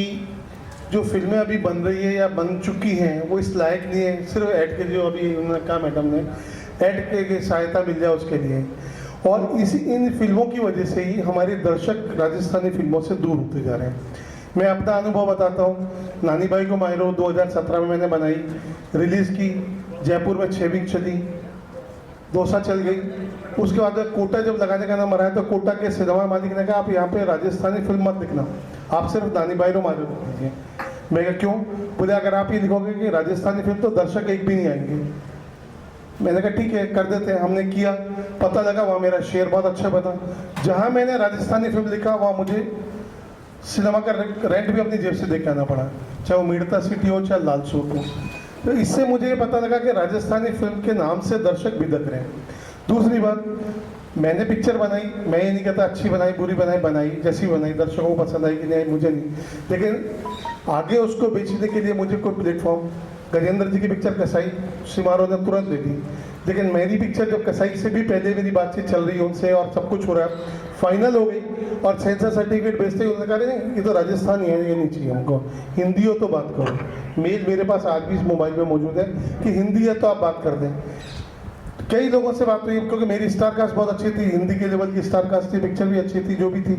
जो फिल्में अभी बन रही है या बन चुकी हैं वो इस लायक नहीं है। सिर्फ ऐड के, जो अभी उन्होंने कहा मैडम ने, ऐड के सहायता मिल जाए उसके लिए। और इन फिल्मों की वजह से ही हमारे दर्शक राजस्थानी फिल्मों से दूर होते जा रहे हैं। मैं अपना अनुभव बताता हूँ। नानी बाई को मायरो 2017 में मैंने बनाई, रिलीज़ की, जयपुर में 6 वीक चली, 2 साल चल गई। उसके बाद कोटा जब लगाने का नाम आ रहा है तो कोटा के सिनेमा मालिक ने कहा आप यहाँ पे राजस्थानी फिल्म मत लिखना, आप सिर्फ नानी बाई को मायरो लिख लीजिए। मैं कहा क्यों? बोले अगर आप ये लिखोगे कि राजस्थानी फिल्म तो दर्शक एक भी नहीं आएंगे। मैंने कहा ठीक है, कर देते हैं। हमने किया, पता लगा वहाँ मेरा शेयर बहुत अच्छा बना। जहाँ मैंने राजस्थानी फिल्म लिखा वहाँ मुझे सिनेमा का रेंट भी अपनी जेब से दे के आना पड़ा, चाहे वो मिर्ता सिटी हो चाहे लाल सूट हो। तो इससे मुझे ये पता लगा कि राजस्थानी फिल्म के नाम से दर्शक बिदक रहे हैं। दूसरी बात, मैंने पिक्चर बनाई, मैं ये नहीं कहता अच्छी बनाई बुरी बनाई, जैसी बनाई, दर्शकों को पसंद आई कि नहीं मुझे नहीं, लेकिन आगे उसको बेचने के लिए मुझे कोई प्लेटफॉर्म, गजेंद्र जी की पिक्चर कसाई सिमारो ने तुरंत ले ली, लेकिन मेरी पिक्चर जब कसाई से भी पहले मेरी बातचीत चल रही है उनसे और सब कुछ हो रहा है, फाइनल हो गई और सेंसर सर्टिफिकेट भेजते ही उन्होंने कहा नहीं ये तो राजस्थानी है, ये नहीं चाहिए हमको, हिंदी हो तो बात करो। मेल मेरे पास आज भी इस मोबाइल में मौजूद है कि हिंदी है तो आप बात कर दें। कई लोगों से बात हुई, क्योंकि मेरी स्टार कास्ट बहुत अच्छी थी, हिंदी के लेवल की स्टार कास्ट थी, पिक्चर भी अच्छी थी, जो भी थी,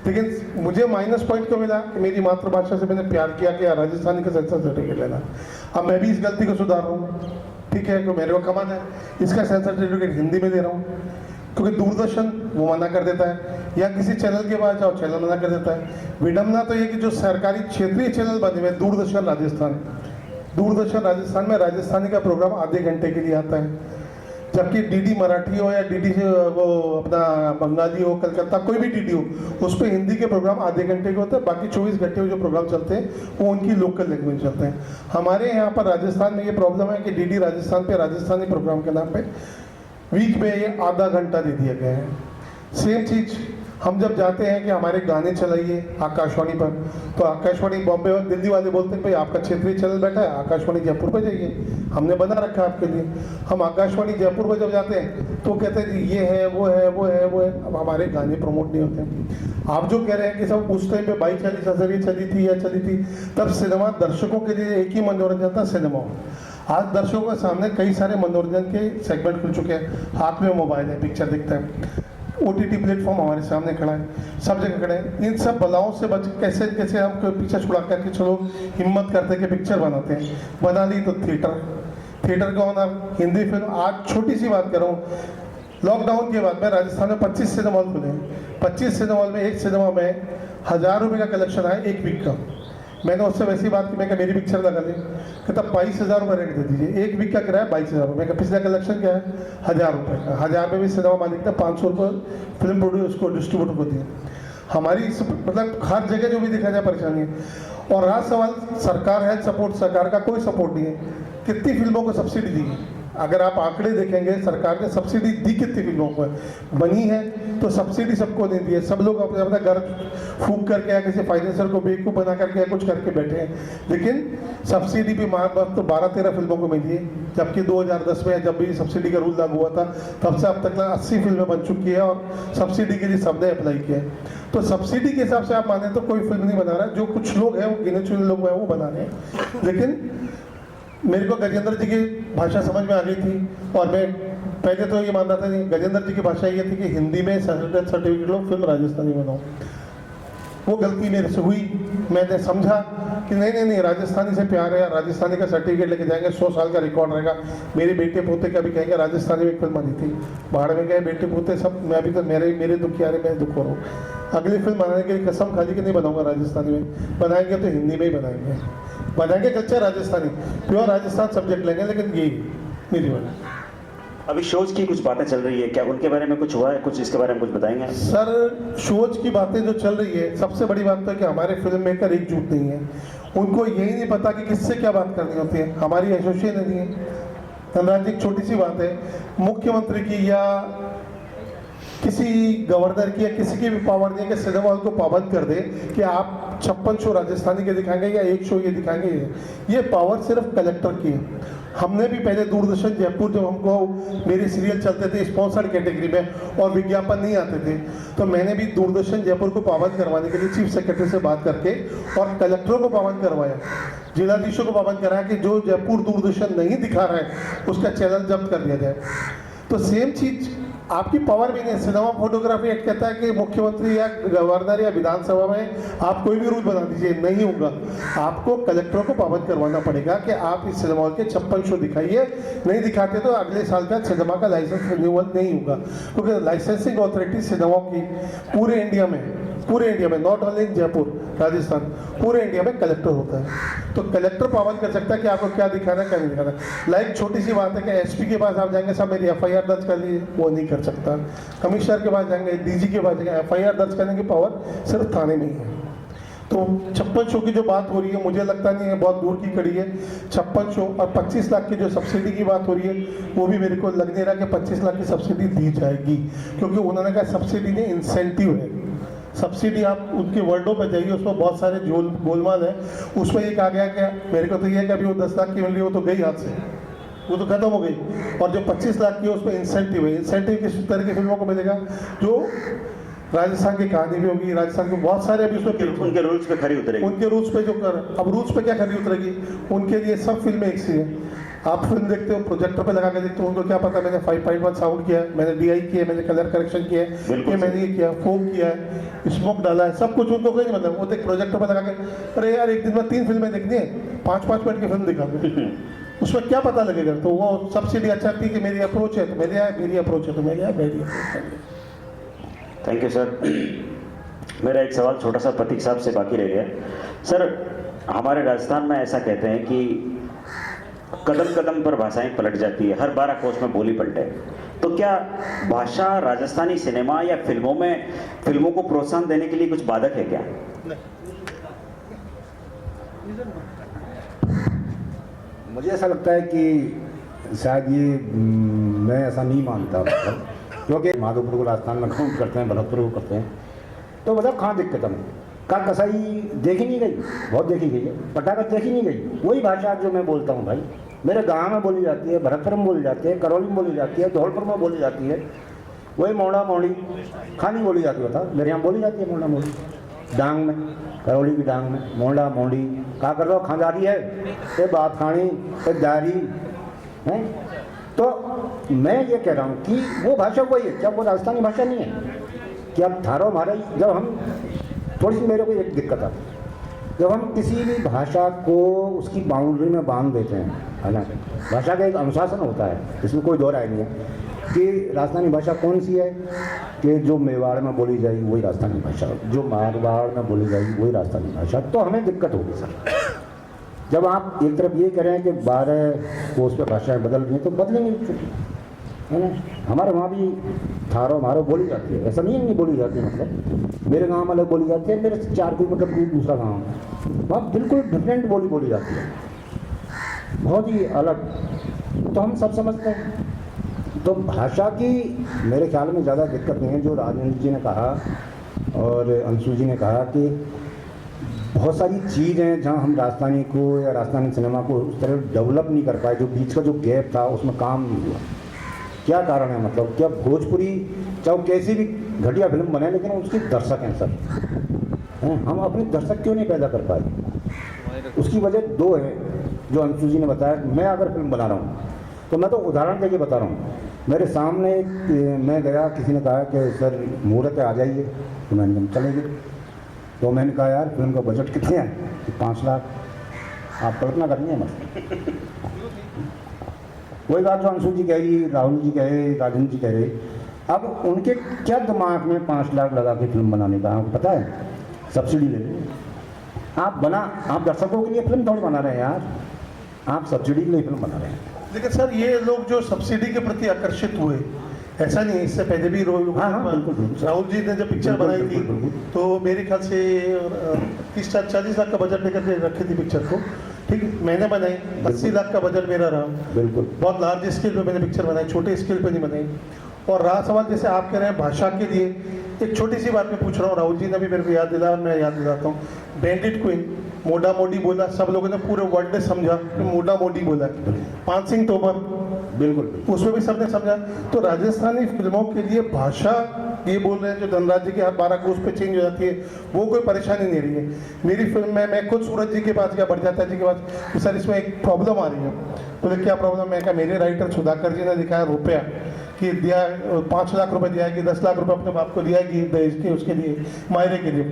लेकिन मुझे माइनस पॉइंट क्यों मिला कि मेरी मातृभाषा से मैंने प्यार किया कि राजस्थानी का सेंसर सर्टिफिकेट लेना। अब मैं भी इस गलती को सुधार रहा हूँ, ठीक है, क्योंकि मेरे को कमाना है, इसका सेंसर सर्टिफिकेट हिंदी में दे रहा हूँ, क्योंकि दूरदर्शन वो मना कर देता है, या किसी चैनल के पास जाओ चैनल मना कर देता है। विडम्बना तो ये कि जो सरकारी क्षेत्रीय चैनल बने हुए, दूरदर्शन राजस्थान में राजस्थानी का प्रोग्राम आधे घंटे के लिए आता है, जबकि डीडी मराठी हो या डीडी वो अपना बंगाली हो, कलकत्ता कोई भी डीडी हो, उस पर हिंदी के प्रोग्राम आधे घंटे के होते हैं, बाकी 24 घंटे जो प्रोग्राम चलते हैं वो उनकी लोकल लैंग्वेज चलते हैं। हमारे यहाँ पर राजस्थान में ये प्रॉब्लम है कि डीडी राजस्थान पे राजस्थानी प्रोग्राम के नाम पे वीक में ये आधा घंटा दे दिया गया है। सेम चीज़ हम जब जाते हैं कि हमारे गाने चलाइए आकाशवाणी पर, तो आकाशवाणी बॉम्बे और दिल्ली वाले बोलते हैं भाई आपका क्षेत्रीय चैनल बैठा है, आकाशवाणी जयपुर पर जाइए, हमने बना रखा है आपके लिए। हम आकाशवाणी जयपुर पर जब जाते हैं तो कहते हैं ये है वो है वो है वो है, अब हमारे गाने प्रमोट नहीं होते। आप जो कह रहे हैं कि सब उस टाइम पे 22-40 हज़ार चली थी या चली थी, तब सिनेमा दर्शकों के लिए एक ही मनोरंजन था, सिनेमा। आज दर्शकों के सामने कई सारे मनोरंजन के सेगमेंट खुल चुके हैं, हाथ में मोबाइल है, पिक्चर दिखता है, OTT प्लेटफॉर्म हमारे सामने खड़ा है, सब जगह खड़े हैं। इन सब बलाओं से बच कैसे कैसे हम पीछे छुड़ा करके चलो हिम्मत करते कि पिक्चर बनाते हैं, बना ली तो थिएटर का होना, हिंदी फिल्म। आज छोटी सी बात कर रहा हूँ, लॉकडाउन के बाद में राजस्थान में 25 सिनेमा हॉल खुले हैं, 25 सिनेमा हॉल में एक सिनेमा में 1000 रुपये का कलेक्शन आया एक वीक का। मैंने उससे वैसी बात की, मैं कहा मेरी पिक्चर लगा ले, कहता 22,000 रुपये रेंट दे दीजिए, एक वीक का किराया 22,000 रुपये। मैं कहा पिछला कलेक्शन क्या है, 1,000 रुपये का, 1,000 में भी सिनेमा मालिक ने 500 रुपये फिल्म प्रोड्यूस को डिस्ट्रीब्यूटर को दिए। हमारी मतलब हर जगह जो भी देखा जाए परेशानी है। और रहा सवाल सरकार है सपोर्ट, सरकार का कोई सपोर्ट नहीं है। कितनी फिल्मों को सब्सिडी दी है, अगर आप आंकड़े देखेंगे सरकार ने सब्सिडी दी कितनी फिल्मों को बनी है, तो सब्सिडी सबको नहीं दी है। सब लोग अपने अपना घर फूंक करके या किसी फाइनेंसर को बेवकूफ़ बना करके या कुछ करके बैठे हैं, लेकिन सब्सिडी भी तो 12-13 फिल्मों को मिली है। जबकि 2010 में जब भी सब्सिडी का रूल लागू हुआ था तब से अब तक 80 फिल्में बन चुकी है और सब्सिडी के लिए सबने अप्लाई किया है। तो सब्सिडी के हिसाब से आप माने तो कोई फिल्म नहीं बना रहा है, जो कुछ लोग हैं वो गिने चुने लोग हैं वो बना रहे हैं। लेकिन मेरे को गजेंद्र जी की भाषा समझ में आ गई थी, और मैं पहले तो ये मानता था नहीं, गजेंद्र जी की भाषा ये थी कि हिंदी में सर्टिफिकेट लो, फिल्म राजस्थानी बनाओ। वो गलती मेरे से हुई, मैंने समझा कि नहीं राजस्थानी से प्यार है, राजस्थानी का सर्टिफिकेट लेके जाएंगे, 100 साल का रिकॉर्ड रहेगा। मेरे बेटे पोते का भी कहेंगे राजस्थानी में एक फिल्म बनी थी, बाहर में गए बेटे पोते सब, मैं अभी तो मेरे दुख आ रहे, मैं दुख हो रहा हूँ। अगली फिल्म बनाने के लिए कसम खाली कि नहीं बनाऊंगा राजस्थानी में, बनाएंगे तो हिंदी में ही बनाएंगे culture Rajasthani, pure Rajasthan subject लेंगे, लेकिन ये मेरी बात। अभी शोज की कुछ बातें चल रही है, क्या उनके बारे में कुछ हुआ है, कुछ इसके बारे में कुछ बताएंगे आप? सर शोज की बातें जो चल रही है, सबसे बड़ी बात तो है कि हमारे फिल्म मेकर एकजुट नहीं है। उनको यही नहीं पता कि किससे क्या बात करनी होती है। हमारी एसोसिएशन नहीं है। धनराज जी, एक छोटी सी बात है, मुख्यमंत्री की या किसी गवर्नर की या किसी की भी पावर नहीं है कि सिनेमा हॉल को पाबंद कर दे कि आप 56 शो राजस्थानी के दिखाएंगे या एक शो ये दिखाएंगे। ये पावर सिर्फ कलेक्टर की है। हमने भी पहले दूरदर्शन जयपुर, जब हमको मेरे सीरियल चलते थे स्पॉन्सर्ड कैटेगरी में और विज्ञापन नहीं आते थे, तो मैंने भी दूरदर्शन जयपुर को पाबंद करवाने के लिए चीफ सेक्रेटरी से बात करके और कलेक्टरों को पाबंद करवाया, जिलाधीशों को पाबंद कराया कि जो जयपुर दूरदर्शन नहीं दिखा रहा है उसका चैनल जब्त कर दिया जाए। तो सेम चीज आपकी पावर भी नहीं। सिनेमा फोटोग्राफी एक्ट कहता है कि मुख्यमंत्री या गवर्नर या विधानसभा में आप कोई भी रूल बना दीजिए, नहीं होगा। आपको कलेक्टरों को पाबंद करवाना पड़ेगा कि आप इस सिनेमा हॉल के 56 शो दिखाइए, नहीं दिखाते तो अगले साल का सिनेमा का लाइसेंस रिन्यूअल नहीं होगा। क्योंकि लाइसेंसिंग अथॉरिटी सिनेमा की पूरे इंडिया में, not only in Jaipur Rajasthan, पूरे इंडिया में कलेक्टर होता है। तो कलेक्टर पाबंद कर सकता है कि आपको क्या दिखाना है क्या नहीं दिखाना। लाइक छोटी सी बात है कि एसपी के पास आप जाएंगे, सब मेरी एफआईआर दर्ज कर लीजिए, वो नहीं कर सकता। कमिश्नर के पास जाएंगे, डीजी के पास जाएंगे, एफआईआर दर्ज करने की पावर सिर्फ थाने में ही है। तो 56 शो की जो बात हो रही है, मुझे लगता नहीं है, बहुत दूर की कड़ी है। 56 शो और 25 लाख की जो सब्सिडी की बात हो रही है, वो भी मेरे को लग नहीं रहा कि 25 लाख की सब्सिडी दी जाएगी, क्योंकि उन्होंने कहा सब्सिडी नहीं, इंसेंटिव है। सब्सिडी आप उनके वर्डों पर जाइए, उसमें बहुत सारे गोलमाल है। उसमें एक आ गया क्या, मेरे को तो ये है कि अभी वो 10 लाख की मिल रही, वो तो गई हाथ से, वो तो खत्म हो गई। और जो 25 लाख की है उसमें इंसेंटिव है। इंसेंटिव किस तरह की फिल्मों को मिलेगा, जो राजस्थान की कहानी भी होगी, राजस्थान के बहुत सारे अभी उसमें उनके रूल्स पे खरी उतरेगी, उनके रूल्स पे जो कर, अब रूल्स पे क्या खरी उतरेगी, उनके लिए सब फिल्में एक सी है। आप फिल्म देखते हो, प्रोजेक्टर पे लगा के देखते हो, उनको क्या पता मैंने 5.1 साउंड किया है, मैंने DI किया है, मैंने कलर करेक्शन किया है, ये मैंने ये किया, फोक किया है, स्मोक डाला है, सब कुछ उनको कोई नहीं मतलब। वो देख प्रोजेक्टर पे लगा के, अरे यार एक दिन में 3 फिल्में देखनी है, 5-5 मिनट की फिल्म दिखा दो, उसमें क्या पता लगेगा। तो वो सब्सिडी अच्छा थी कि मेरी अप्रोच है तो मेरी अप्रोच है तो मेरी अप्रोच है। Thank you sir. मेरा एक सवाल छोटा सा प्रतीक साहब से बाकी रह गया। सर, हमारे राजस्थान में ऐसा कहते हैं कि कदम कदम पर भाषाएं पलट जाती है, हर 12 कोस में बोली पलटे। तो क्या भाषा राजस्थानी सिनेमा या फिल्मों को प्रोत्साहन देने के लिए कुछ बाधक है क्या? मुझे ऐसा लगता है कि शायद ये मैं ऐसा नहीं मानता, क्योंकि माधोपुर को राजस्थान में काउंट करते हैं, भरतपुर को करते हैं, तो मतलब कहाँ दिक्कत है? का कसाई देखी नहीं गई, बहुत देखी गई है, पटाखा देखी नहीं गई। वही भाषा जो मैं बोलता हूँ भाई, मेरे गांव में बोली जाती है, भरतपुर में बोली जाती है, करौली में बोली जाती है, धौलपुर में बोली जाती है। वही मोड़ा मोड़ी खानी बोली जाती है, बताओ मेरे यहाँ बोली जाती है मोड़ा मोड़ी। डांग में, करौली की डांग में मोड़ा मोड़ी क्या कर रहे हो, खानदारी है, ये बात खानी, ये दारी है। तो मैं ये कह रहा हूँ कि वो भाषा वही है, क्या वो राजस्थानी भाषा नहीं है? कि अब थारो हमारा, जब हम थोड़ी सी, मेरे को एक दिक्कत आती है, जब हम किसी भी भाषा को उसकी बाउंड्री में बांध देते हैं, है ना, भाषा का एक अनुशासन होता है, इसमें कोई दो राय नहीं है। कि राजस्थानी भाषा कौन सी है, कि जो मेवाड़ में बोली जाएगी वही राजस्थानी भाषा, जो मारवाड़ में बोली जाएगी वही राजस्थानी भाषा, तो हमें दिक्कत होगी सर। जब आप एक तरफ ये कह रहे हैं कि 12 कोस पे भाषाएं बदल रही हैं, तो बदलेंगे, है ना। हमारे वहाँ भी थारो मारो बोली जाती है, ऐसा नहीं है नहीं बोली जाती है, मतलब मेरे गांव में अलग बोली जाती है, मेरे 4 किलोमीटर दूर दूसरा गांव है, वहाँ बिल्कुल डिफरेंट बोली जाती है, बहुत ही अलग। तो हम सब समझते हैं, तो भाषा की मेरे ख्याल में ज़्यादा दिक्कत नहीं है। जो राजेंद्र जी ने कहा और अंशु जी ने कहा कि बहुत सारी चीज़ हैं जहाँ हम राजस्थानी को या राजस्थानी सिनेमा को उस तरह डेवलप नहीं कर पाए, जो बीच का जो गैप था उसमें काम नहीं हुआ। क्या कारण है, मतलब क्या भोजपुरी चाहे कैसी भी घटिया फिल्म बने लेकिन उसके दर्शक हैं सर, हैं, हम अपने दर्शक क्यों नहीं पैदा कर पाए? उसकी वजह 2 है जो अंशु जी ने बताया। मैं अगर फिल्म बना रहा हूँ तो मैं तो उदाहरण देके बता रहा हूँ। मेरे सामने मैं गया, किसी ने कहा कि सर मुहूर्त है आ जाइए, तो मैंने कहा चलेंगे। तो मैंने कहा यार फिल्म का बजट कितने है? 5 लाख। आप कल्पना करनी है मतलब। वही बात जो अंशु जी कह रही, राहुल जी कह रहे, राजेंद्र जी कह रहे, अब उनके क्या दिमाग में 5 लाख लगा के फिल्म बनाने का आपको पता है? सब्सिडी ले लें आप दर्शकों के लिए फिल्म थोड़ी बना रहे हैं यार, आप सब्सिडी के लिए फिल्म बना रहे हैं। लेकिन सर ये लोग जो सब्सिडी के प्रति आकर्षित हुए, ऐसा नहीं है, इससे पहले भी हाँ, बिल्कुल। राहुल जी ने जब पिक्चर बनाई थी तो मेरे ख्याल से 30-40 लाख का बजट लेकर के रखी थी पिक्चर को, ठीक है। मैंने बनाई 80 लाख का बजट मेरा रहा, बिल्कुल बहुत लार्ज स्केल पे मैंने पिक्चर बनाई, छोटे स्केल पे नहीं बनाई। और रहा सवाल जैसे आप कह रहे हैं भाषा के लिए, एक छोटी सी बात मैं पूछ रहा हूँ, राहुल जी ने भी मेरे को याद दिलाया, मैं याद दिलाता हूँ। बैंडिट क्वीन मोटा मोटी बोला, सब लोगों ने पूरे वर्ल्ड ने समझा कि मोटा मोटी बोला। 5 सिंह तोमर बिल्कुल उसमें भी सबने समझा। तो राजस्थानी फिल्मों के लिए भाषा ये बोल रहे हैं जो धनराज जी के हर 12 कोस पे चेंज हो जाती है, वो कोई परेशानी नहीं रही है। मेरी फिल्म में मैं खुद सूरज जी के पास गया, बढ़जाता जी के पास, तो सर इसमें एक प्रॉब्लम आ रही है। बोले क्या प्रॉब्लम है? क्या मेरे राइटर सुधाकर जी ने दिखाया रुपया कि दिया 5 लाख रुपए दिया कि 10 लाख रुपए अपने बाप को दिया कि दहेज के उसके लिए, मायरे के लिए।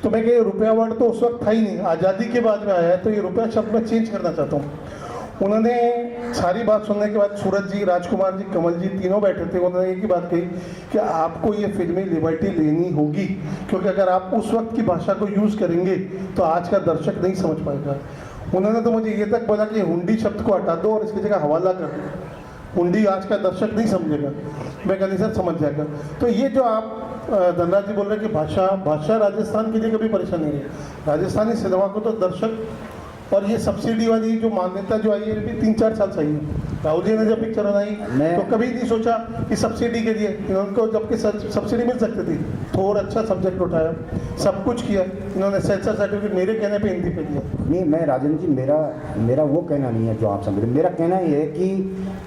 तो मैं ये रुपया वर्ड तो उस वक्त था ही नहीं, आज़ादी के बाद में आया है, तो ये रुपया शब्द मैं चेंज करना चाहता हूँ। उन्होंने सारी बात सुनने के बाद सूरज जी, राजकुमार जी, कमल जी तीनों बैठे थे, उन्होंने एक ही बात कही कि आपको ये फिल्मी लिबर्टी लेनी होगी, क्योंकि अगर आप उस वक्त की भाषा को यूज़ करेंगे तो आज का दर्शक नहीं समझ पाएगा। उन्होंने तो मुझे ये तक बोला कि हुंडी शब्द को हटा दो और इसकी जगह हवाला कर दो, हुंडी आज का दर्शक नहीं समझेगा। मैं कहती सर समझ जाएगा। तो ये जो आप धनराज जी बोल रहे हैं कि भाषा राजस्थान के लिए कभी परेशानी नहीं है। राजस्थानी सिनेमा को तो दर्शक, और ये सब्सिडी वाली जो मान्यता जो आई है ये भी 3-4 साल सही है। राहुल जी ने जब पिक्चर बनाई तो कभी नहीं सोचा कि सब्सिडी के लिए, इनको जबकि सब्सिडी मिल सकती थी, थोड़ा अच्छा सब्जेक्ट उठाया, सब कुछ किया इन्होंने, सेंसर सर्टिफिकेट मेरे कहने पे हिंदी पे दिया। नहीं, मैं राजेंद्र जी, मेरा वो कहना नहीं है जो आप समझ रहे। मेरा कहना ये है कि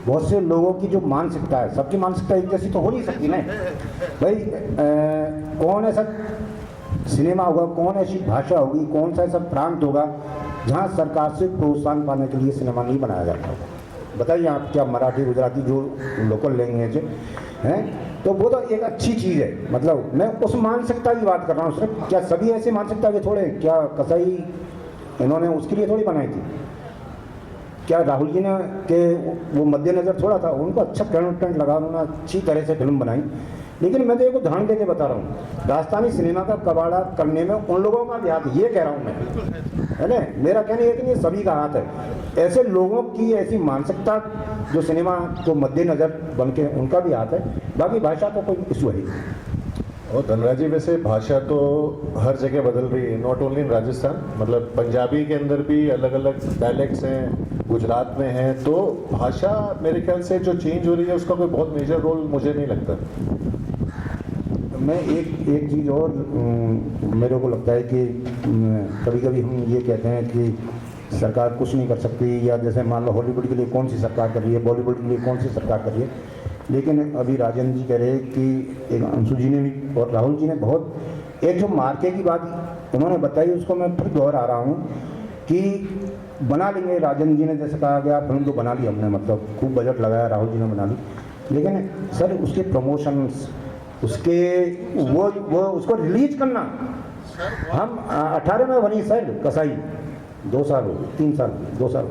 बहुत से लोगों की जो मानसिकता है, सबकी मानसिकता एक जैसी तो हो नहीं सकती ना भाई। कौन ऐसा सिनेमा होगा, कौन ऐसी भाषा होगी, कौन सा ऐसा प्रांत होगा जहाँ सरकार से प्रोत्साहन पाने के लिए सिनेमा नहीं बनाया जाता होगा? बताइए आप, क्या मराठी, गुजराती जो लोकल लैंग्वेज हैं, तो वो तो एक अच्छी चीज़ है। मतलब मैं उस मानसिकता की बात कर रहा हूँ सिर्फ। क्या सभी ऐसी मानसिकता के थोड़े, क्या कसाई इन्होंने उसके लिए थोड़ी बनाई थी? क्या राहुल जी ने के वो मद्देनज़र थोड़ा था? उनको अच्छा कंटेंट लगा, उन्होंने अच्छी तरह से फिल्म बनाई। लेकिन मैं तो एक उदाहरण देके बता रहा हूँ, राजस्थानी सिनेमा का कबाड़ा करने में उन लोगों का भी हाथ है, ये कह रहा हूँ मैं, है ना। मेरा कहना ये कि ये सभी का हाथ है। ऐसे लोगों की ऐसी मानसिकता जो सिनेमा को मद्देनज़र बन के, उनका भी हाथ है। बाकी भाषा तो कोई इशू है ही। और धनराज जी, वैसे भाषा तो हर जगह बदल रही है, नॉट ओनली इन राजस्थान, मतलब पंजाबी के अंदर भी अलग अलग डायलेक्ट्स हैं, गुजरात में हैं, तो भाषा मेरे ख्याल से जो चेंज हो रही है उसका कोई बहुत मेजर रोल मुझे नहीं लगता। मैं एक चीज़ और मेरे को लगता है कि कभी कभी हम ये कहते हैं कि सरकार कुछ नहीं कर सकती, या जैसे मान लो हॉलीवुड के लिए कौन सी सरकार कर रही है, बॉलीवुड के लिए कौन सी सरकार कर रही है। लेकिन अभी राजेंद्र जी कह रहे कि एक अंशु जी ने भी और राहुल जी ने बहुत एक जो मार्के की बात उन्होंने बताई, उसको मैं फिर दोहरा रहा हूँ कि बना लेंगे। राजेंद्र जी ने जैसे कहा गया, फिल्म तो बना ली हमने, मतलब खूब बजट लगाया, राहुल जी ने बना ली, लेकिन सर उसके प्रमोशंस, उसके वो उसको रिलीज करना, हम 18 में बनी सर कसाई, 2 साल हो गए, 3 साल, 2 साल,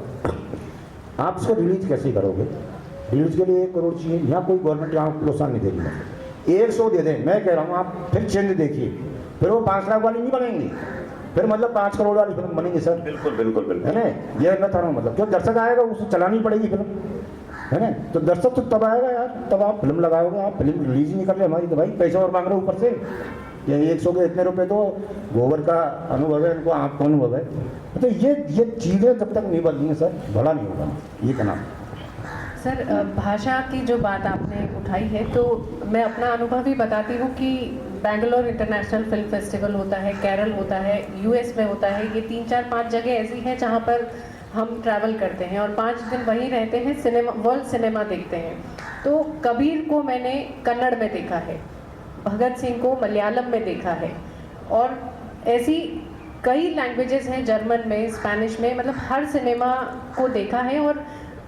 आप उसको रिलीज कैसे करोगे? रील्स के लिए 1 करोड़ चाहिए, यहाँ कोई गवर्नमेंट यहाँ प्रोत्साहन नहीं देगी। 1 शो दे दें, मैं कह रहा हूँ आप फिर चेंज देखिए, फिर वो 5 लाख वाली नहीं बनेंगी, फिर मतलब 5 करोड़ वाली फिल्म बनेंगी सर। बिल्कुल बिल्कुल बिल्कुल। है ना, ये मैं था मतलब क्यों दर्शक आएगा उसे चलानी पड़ेगी फिल्म, है ना, तो दर्शक तो तब आएगा यार, तब आप फिल्म लगाओगे। आप फिल्म रिलीज ही नहीं कर रहे हमारी, तो भाई पैसे और मांग रहे हो ऊपर से, ये 100 के इतने रुपए तो गोबर का अनुभव है इनको, आपको अनुभव है। तो ये चीज़ें जब तक नहीं बदली हैं सर, भला नहीं होगा, ये कहना। सर भाषा की जो बात आपने उठाई है, तो मैं अपना अनुभव ही बताती हूँ कि बैंगलोर इंटरनेशनल फिल्म फेस्टिवल होता है, केरल होता है, यूएस में होता है, ये 3, 4, 5 जगह ऐसी हैं जहाँ पर हम ट्रैवल करते हैं और 5 दिन वहीं रहते हैं, सिनेमा वर्ल्ड सिनेमा देखते हैं। तो कबीर को मैंने कन्नड़ में देखा है, भगत सिंह को मलयालम में देखा है, और ऐसी कई लैंग्वेजेस हैं, जर्मन में, स्पेनिश में, मतलब हर सिनेमा को देखा है। और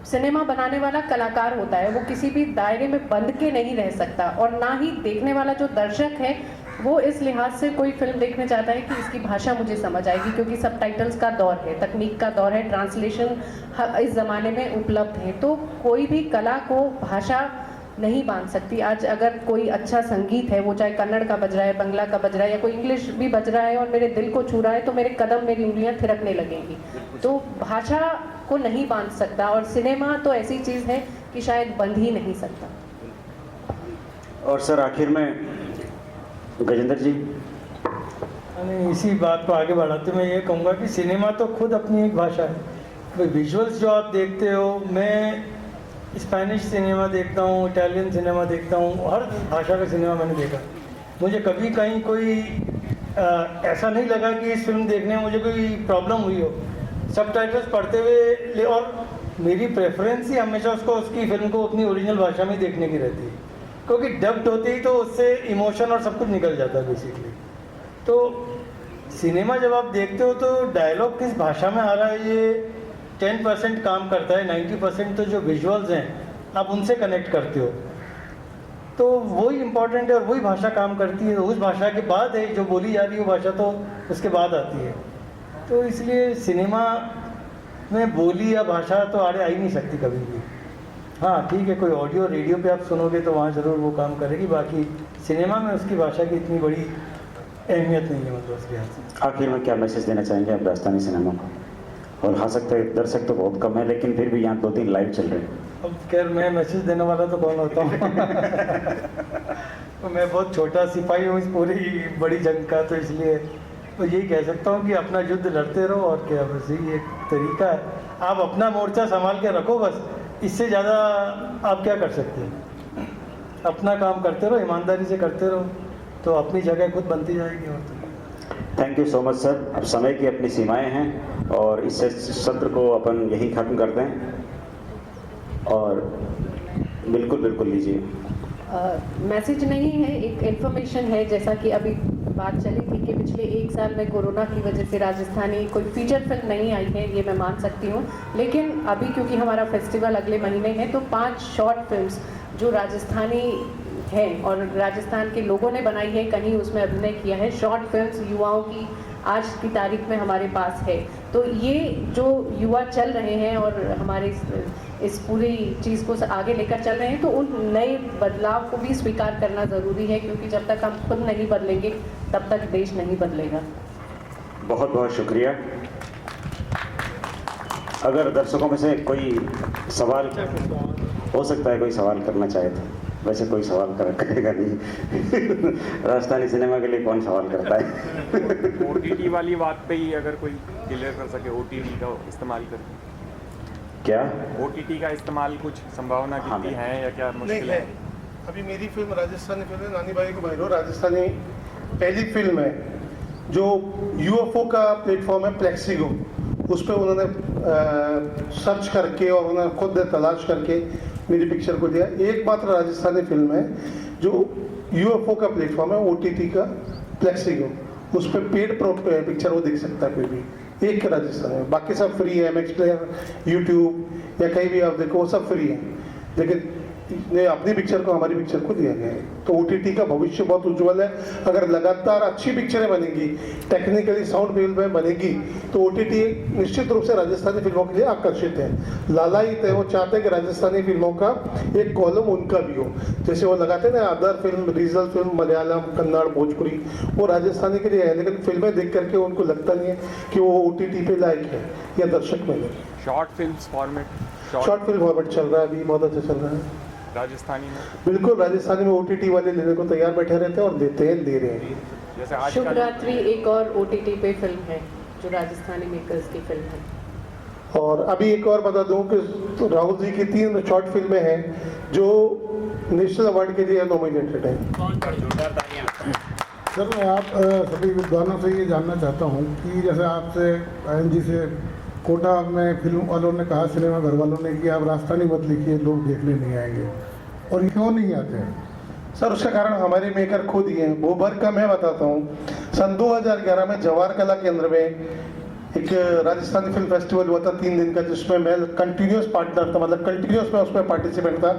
सिनेमा बनाने वाला कलाकार होता है, वो किसी भी दायरे में बंद के नहीं रह सकता, और ना ही देखने वाला जो दर्शक है वो इस लिहाज से कोई फिल्म देखने चाहता है कि इसकी भाषा मुझे समझ आएगी, क्योंकि सबटाइटल्स का दौर है, तकनीक का दौर है, ट्रांसलेशन इस ज़माने में उपलब्ध है। तो कोई भी कला को भाषा नहीं बांध सकती। आज अगर कोई अच्छा संगीत है, वो चाहे कन्नड़ का बज रहा है, बंगला का बज रहा है, या कोई इंग्लिश भी बज रहा है और मेरे दिल को छू रहा है, तो मेरे कदम, मेरी उंगलियां थिरकने लगेंगी। तो भाषा को नहीं बांध सकता, और सिनेमा तो ऐसी चीज़ है कि शायद बंध ही नहीं सकता। और सर आखिर में गजेंद्र जी, यानी इसी बात को आगे बढ़ाते मैं ये कहूँगा कि सिनेमा तो खुद अपनी एक भाषा है। भाई विजुअल्स जो आप देखते हो, मैं स्पेनिश सिनेमा देखता हूँ, इटालियन सिनेमा देखता हूँ, हर भाषा का सिनेमा मैंने देखा। मुझे कभी कहीं कोई ऐसा नहीं लगा कि इस फिल्म देखने में मुझे कोई प्रॉब्लम हुई हो। सबटाइटल्स पढ़ते हुए, और मेरी प्रेफरेंस ही हमेशा उसकी फिल्म को अपनी ओरिजिनल भाषा में देखने की रहती है, क्योंकि डब्ड होती ही तो उससे इमोशन और सब कुछ निकल जाता है बेसिकली। तो सिनेमा जब आप देखते हो तो डायलॉग किस भाषा में आ रहा है ये 10% काम करता है, 90% तो जो विजुअल्स हैं आप उनसे कनेक्ट करते हो, तो वही इम्पोर्टेंट है और वही भाषा काम करती है। उस भाषा के बाद है जो बोली जा रही है वो भाषा तो उसके बाद आती है। तो इसलिए सिनेमा में बोली या भाषा तो आड़े आ ही नहीं सकती कभी भी। हाँ ठीक है, कोई ऑडियो रेडियो पे आप सुनोगे तो वहाँ ज़रूर वो काम करेगी, बाकी सिनेमा में उसकी भाषा की इतनी बड़ी अहमियत नहीं है, मतलब उसके हाथ से। आखिर में क्या मैसेज देना चाहेंगे आप राजस्थानी सिनेमा को? और हाँ सकते दर्शक तो बहुत कम है, लेकिन फिर भी यहाँ 2-3 लाइव चल रहे हैं। अब खैर मैं मैसेज देने वाला तो कौन होता हूँ तो मैं बहुत छोटा सिपाही हूँ इस पूरी बड़ी जंग का, तो इसलिए तो यही कह सकता हूँ कि अपना युद्ध लड़ते रहो, और क्या, बस यही एक तरीका है। आप अपना मोर्चा संभाल के रखो, बस इससे ज़्यादा आप क्या कर सकते हैं। अपना काम करते रहो, ईमानदारी से करते रहो, तो अपनी जगह खुद बनती जाएगी। और तो thank you so much sir. अब समय की अपनी सीमाएं हैं और इस सत्र को अपन यहीं ख़त्म करते हैं। और बिल्कुल बिल्कुल लीजिए। मैसेज नहीं है, एक इन्फॉर्मेशन है। जैसा कि अभी बात चली थी कि पिछले 1 साल में कोरोना की वजह से राजस्थानी कोई फीचर फिल्म नहीं आई है, ये मैं मान सकती हूँ। लेकिन अभी क्योंकि हमारा फेस्टिवल अगले महीने है, तो 5 शॉर्ट फिल्म्स जो राजस्थानी हैं और राजस्थान के लोगों ने बनाई है, कहीं उसमें अभिनय किया है, शॉर्ट फिल्म्स युवाओं की आज की तारीख में हमारे पास है। तो ये जो युवा चल रहे हैं और हमारे इस पूरी चीज़ को आगे लेकर चल रहे हैं, तो उन नए बदलाव को भी स्वीकार करना ज़रूरी है, क्योंकि जब तक हम खुद नहीं बदलेंगे तब तक देश नहीं बदलेगा। बहुत बहुत शुक्रिया। अगर दर्शकों में से कोई सवाल हो सकता है, कोई सवाल करना चाहे तो, वैसे कोई सवाल करेगा नहीं राजस्थानी सिनेमा के लिए कौन सवाल करता है ओटीटी वाली बात पे ही अगर कोई क्लियर कर सके, ओटीटी का इस्तेमाल करके क्या ओटीटी का इस्तेमाल कुछ संभावना कितनी है या क्या मुश्किल है? अभी मेरी फिल्म राजस्थानी फिल्म है, नानी भाई को भाई राजस्थानी पहली फिल्म है जो यूएफओ का प्लेटफॉर्म है प्लेक्सिगो, उस पर उन्होंने सर्च करके और उन्होंने खुद तलाश करके मेरी पिक्चर को दिया। एकमात्र राजस्थानी फिल्म है जो यूएफओ का प्लेटफॉर्म है, ओटीटी का प्लेक्सिगो, उस पर पेड पिक्चर वो देख सकता है कोई भी, एक राजस्थान में। बाकी सब फ्री है, एमएक्स प्लेयर, यूट्यूब या कहीं भी आप देखो वो सब फ्री है। लेकिन ने अपनी पिक्चर को हमारी पिक्चर को दिया गया है। तो OTT का भविष्य बहुत उज्जवल है। अगर लगातार अच्छी पिक्चरें बनेंगी, टेक्निकली साउंड फिल्में बनेगी, तो OTT निश्चित रूप से राजस्थानी फिल्मों के लिए आकर्षित है, लालायित है। वो चाहते हैं कि राजस्थानी फिल्मों का एक कॉलम उनका भी हो। जैसे वो लगाते हैं ना other film, regional film, Malayalam, Kannada, Bhojpuri, वो राजस्थानी के लिए है, लेकिन फिल्में देख करके उनको लगता नहीं है कि वो OTT पे लायक है या दर्शक में नहीं। Short films format short film format चल रहा है अभी, बहुत अच्छा चल रहा है। राजस्थानी में बिल्कुल, राजस्थानी में OTT वाले लेने को तैयार बैठे रहते हैं और देते हैं, दे रहे हैं। जैसे आज शुभ रात्रि एक और OTT पे फिल्म है जो राजस्थानी मेकर्स की फिल्म है। और अभी एक और बता दूं कि राहुल जी की 3 शॉर्ट फिल्में हैं जो नेशनल अवार्ड के लिए नॉमिनेटेड हैं। सर, मैं आप सभी विद्वानों से ये जानना चाहता हूँ कि जैसे आपसे ING से कोटा में फिल्म वालों ने कहा, सिनेमा घर वालों ने, कि आप राजस्थानी मत लिखिए, लोग देखने नहीं आएंगे, और क्यों नहीं आते हैं? सर, उसका कारण हमारे मेकर खुद ही हैं। वो भर का मैं बताता हूँ। सन 2011 में जवाहर कला केंद्र में एक राजस्थानी फिल्म फेस्टिवल हुआ था 3 दिन का, जिसमें मैं कंटिन्यूस पार्टनर था, मतलब कंटिन्यूस मैं उसमें पार्टिसिपेंट था।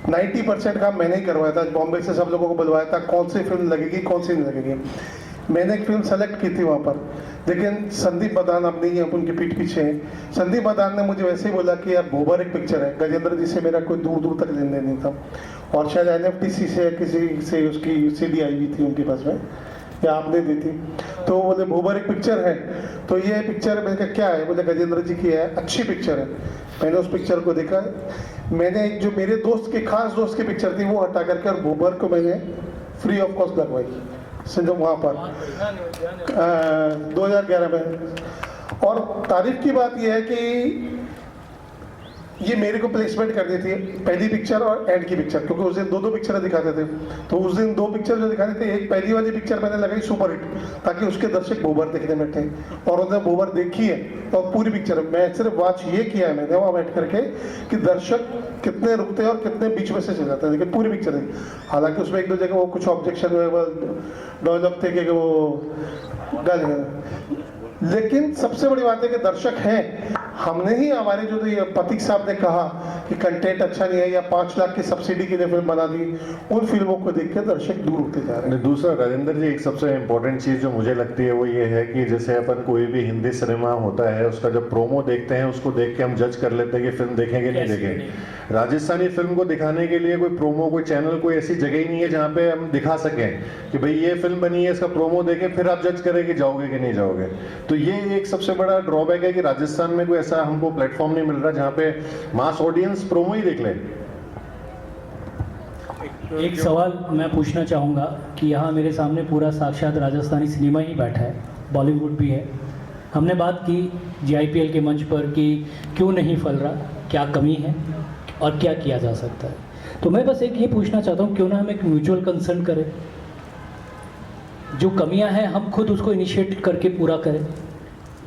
90% काम मैंने ही करवाया था। बॉम्बे से सब लोगों को बुलवाया था, कौन सी फिल्म लगेगी, कौन सी नहीं लगेगी। मैंने एक फिल्म सेलेक्ट की थी वहाँ पर, लेकिन संदीप मदान अब नहीं है, उनकी पीठ पीछे हैं। संदीप मदान ने मुझे वैसे ही बोला कि यार भोबर एक पिक्चर है, गजेंद्र जी से मेरा कोई दूर दूर तक लेन देन नहीं था, और शायद NFTC से किसी से उसकी CD आई हुई थी उनके पास में, या आपने दी थी। तो बोले भोबर एक पिक्चर है, तो ये पिक्चर मैंने कहा क्या है, बोले गजेंद्र जी की है, अच्छी पिक्चर है। मैंने उस पिक्चर को देखा। मैंने एक जो मेरे दोस्त के खास दोस्त की पिक्चर थी वो हटा करके और भोबर को मैंने फ्री ऑफ कॉस्ट लगवाई सिंधु वहाँ पर 2011 में। और तारीफ की बात यह है कि ये मेरे को प्लेसमेंट करनी थी, पहली पिक्चर और एंड की पिक्चर, क्योंकि उस दिन 2 पिक्चरें दिखाते थे। तो उस दिन 2 पिक्चर जो दिखाने थे, एक पहली वाली पिक्चर मैंने लगाई सुपरहिट, ताकि उसके दर्शक भोबर देखने बैठे, और उन्होंने भोबर देखी है। और पूरी पिक्चर मैं सिर्फ वॉच ये किया है मैंने वहाँ बैठ करके कि दर्शक कितने रुकते हैं और कितने बीच में से चले जाते हैं, लेकिन पूरी पिक्चर है। हालांकि उसमें 1-2 जगह वो कुछ ऑब्जेक्शन डेवलप थे कि वो गलत, लेकिन सबसे बड़ी बात है कि दर्शक हैं। हमने ही, हमारे जो ये पथिक साहब ने कहा कि कंटेंट अच्छा नहीं है या 5 लाख की सब्सिडी के लिए फिल्म बना दी, उन फिल्मों को देख के दर्शक दूर होते जा रहे हैं। दूसरा, राजेंद्र जी, एक सबसे इम्पोर्टेंट चीज़ जो मुझे लगती है वो ये है कि जैसे अपन कोई भी हिंदी सिनेमा होता है, उसका जब प्रोमो देखते हैं, उसको देख के हम जज कर लेते हैं कि फिल्म देखेंगे नहीं देखेंगे। राजस्थानी फिल्म को दिखाने के लिए कोई प्रोमो, कोई चैनल, कोई ऐसी जगह ही नहीं है जहाँ पे हम दिखा सकें कि भाई ये फिल्म बनी है, इसका प्रोमो देखें, फिर आप जज करें कि जाओगे कि नहीं जाओगे। तो ये एक सबसे बड़ा ड्रॉबैक है कि राजस्थान में कोई ऐसा हमको प्लेटफॉर्म नहीं मिल रहा जहाँ पे मास ऑडियंस प्रोमो ही देख ले। एक सवाल मैं पूछना चाहूँगा कि यहाँ मेरे सामने पूरा साक्षात राजस्थानी सिनेमा ही बैठा है, बॉलीवुड भी है। हमने बात की GIPL के मंच पर कि क्यों नहीं फल रहा, क्या कमी है और क्या किया जा सकता है। तो मैं बस एक ये पूछना चाहता हूँ, क्यों ना हम एक म्यूचुअल कंसर्न करें, जो कमियां हैं हम खुद उसको इनिशिएट करके पूरा करें,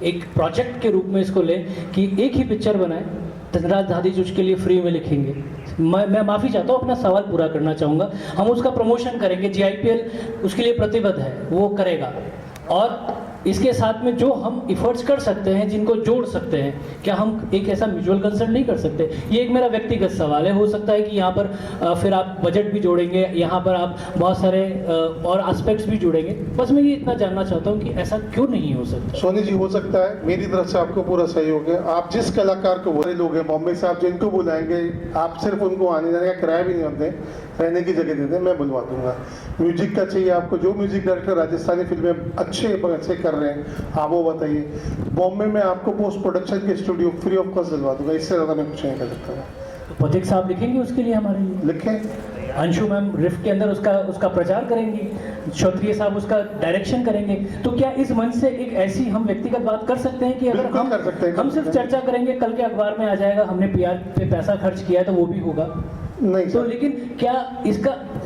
एक प्रोजेक्ट के रूप में इसको लें कि एक ही पिक्चर बनाए, धनराज दादीज उसके लिए फ्री में लिखेंगे। मैं माफ़ी चाहता हूँ, अपना सवाल पूरा करना चाहूँगा। हम उसका प्रमोशन करेंगे, GIPL उसके लिए प्रतिबद्ध है, वो करेगा, और इसके साथ में जो हम इफर्ट्स कर सकते हैं, जिनको जोड़ सकते हैं, क्या हम एक ऐसा म्यूचुअल कंसर्न नहीं कर सकते? ये एक मेरा व्यक्तिगत सवाल है। हो सकता है कि यहाँ पर फिर आप बजट भी जोड़ेंगे, यहाँ पर आप बहुत सारे और एस्पेक्ट्स भी जोड़ेंगे। बस मैं ये इतना जानना चाहता हूँ कि ऐसा क्यों नहीं हो सकता? सोनी जी, हो सकता है। मेरी तरफ से आपको पूरा सहयोग है। आप जिस कलाकार को, बड़े लोग हैं बॉम्बे से, आप जिनको बुलाएंगे, आप सिर्फ उनको आने जाने का किराया भी नहीं होते, रहने की जगह देते, मैं बुलवा दूंगा। म्यूजिक का चाहिए आपको, जो म्यूजिक डायरेक्टर राजस्थानी फिल्में अच्छे कर रहे हैं आप वो बताइए। बॉम्बे में आपको पोस्ट प्रोडक्शन के स्टूडियो फ्री ऑफ कॉस्ट दिलवा दूंगा, इससे ज़्यादा मैं कुछ नहीं कर सकता। तो पथिक साहब लिखेंगे उसके लिए हमारे लिए? लिखें। अंशु मैम रिफ्ट के अंदर उसका प्रचार करेंगी, क्षत्रिय साहब उसका डायरेक्शन करेंगे। तो क्या इस मंच से एक ऐसी हम व्यक्तिगत बात कर सकते हैं कि अगर बिल्कुल कर सकते हैं, हम सिर्फ चर्चा करेंगे, कल के अखबार में आ जाएगा हमने PR पे पैसा खर्च किया है, तो वो भी होगा नहीं तो? सर, लेकिन क्या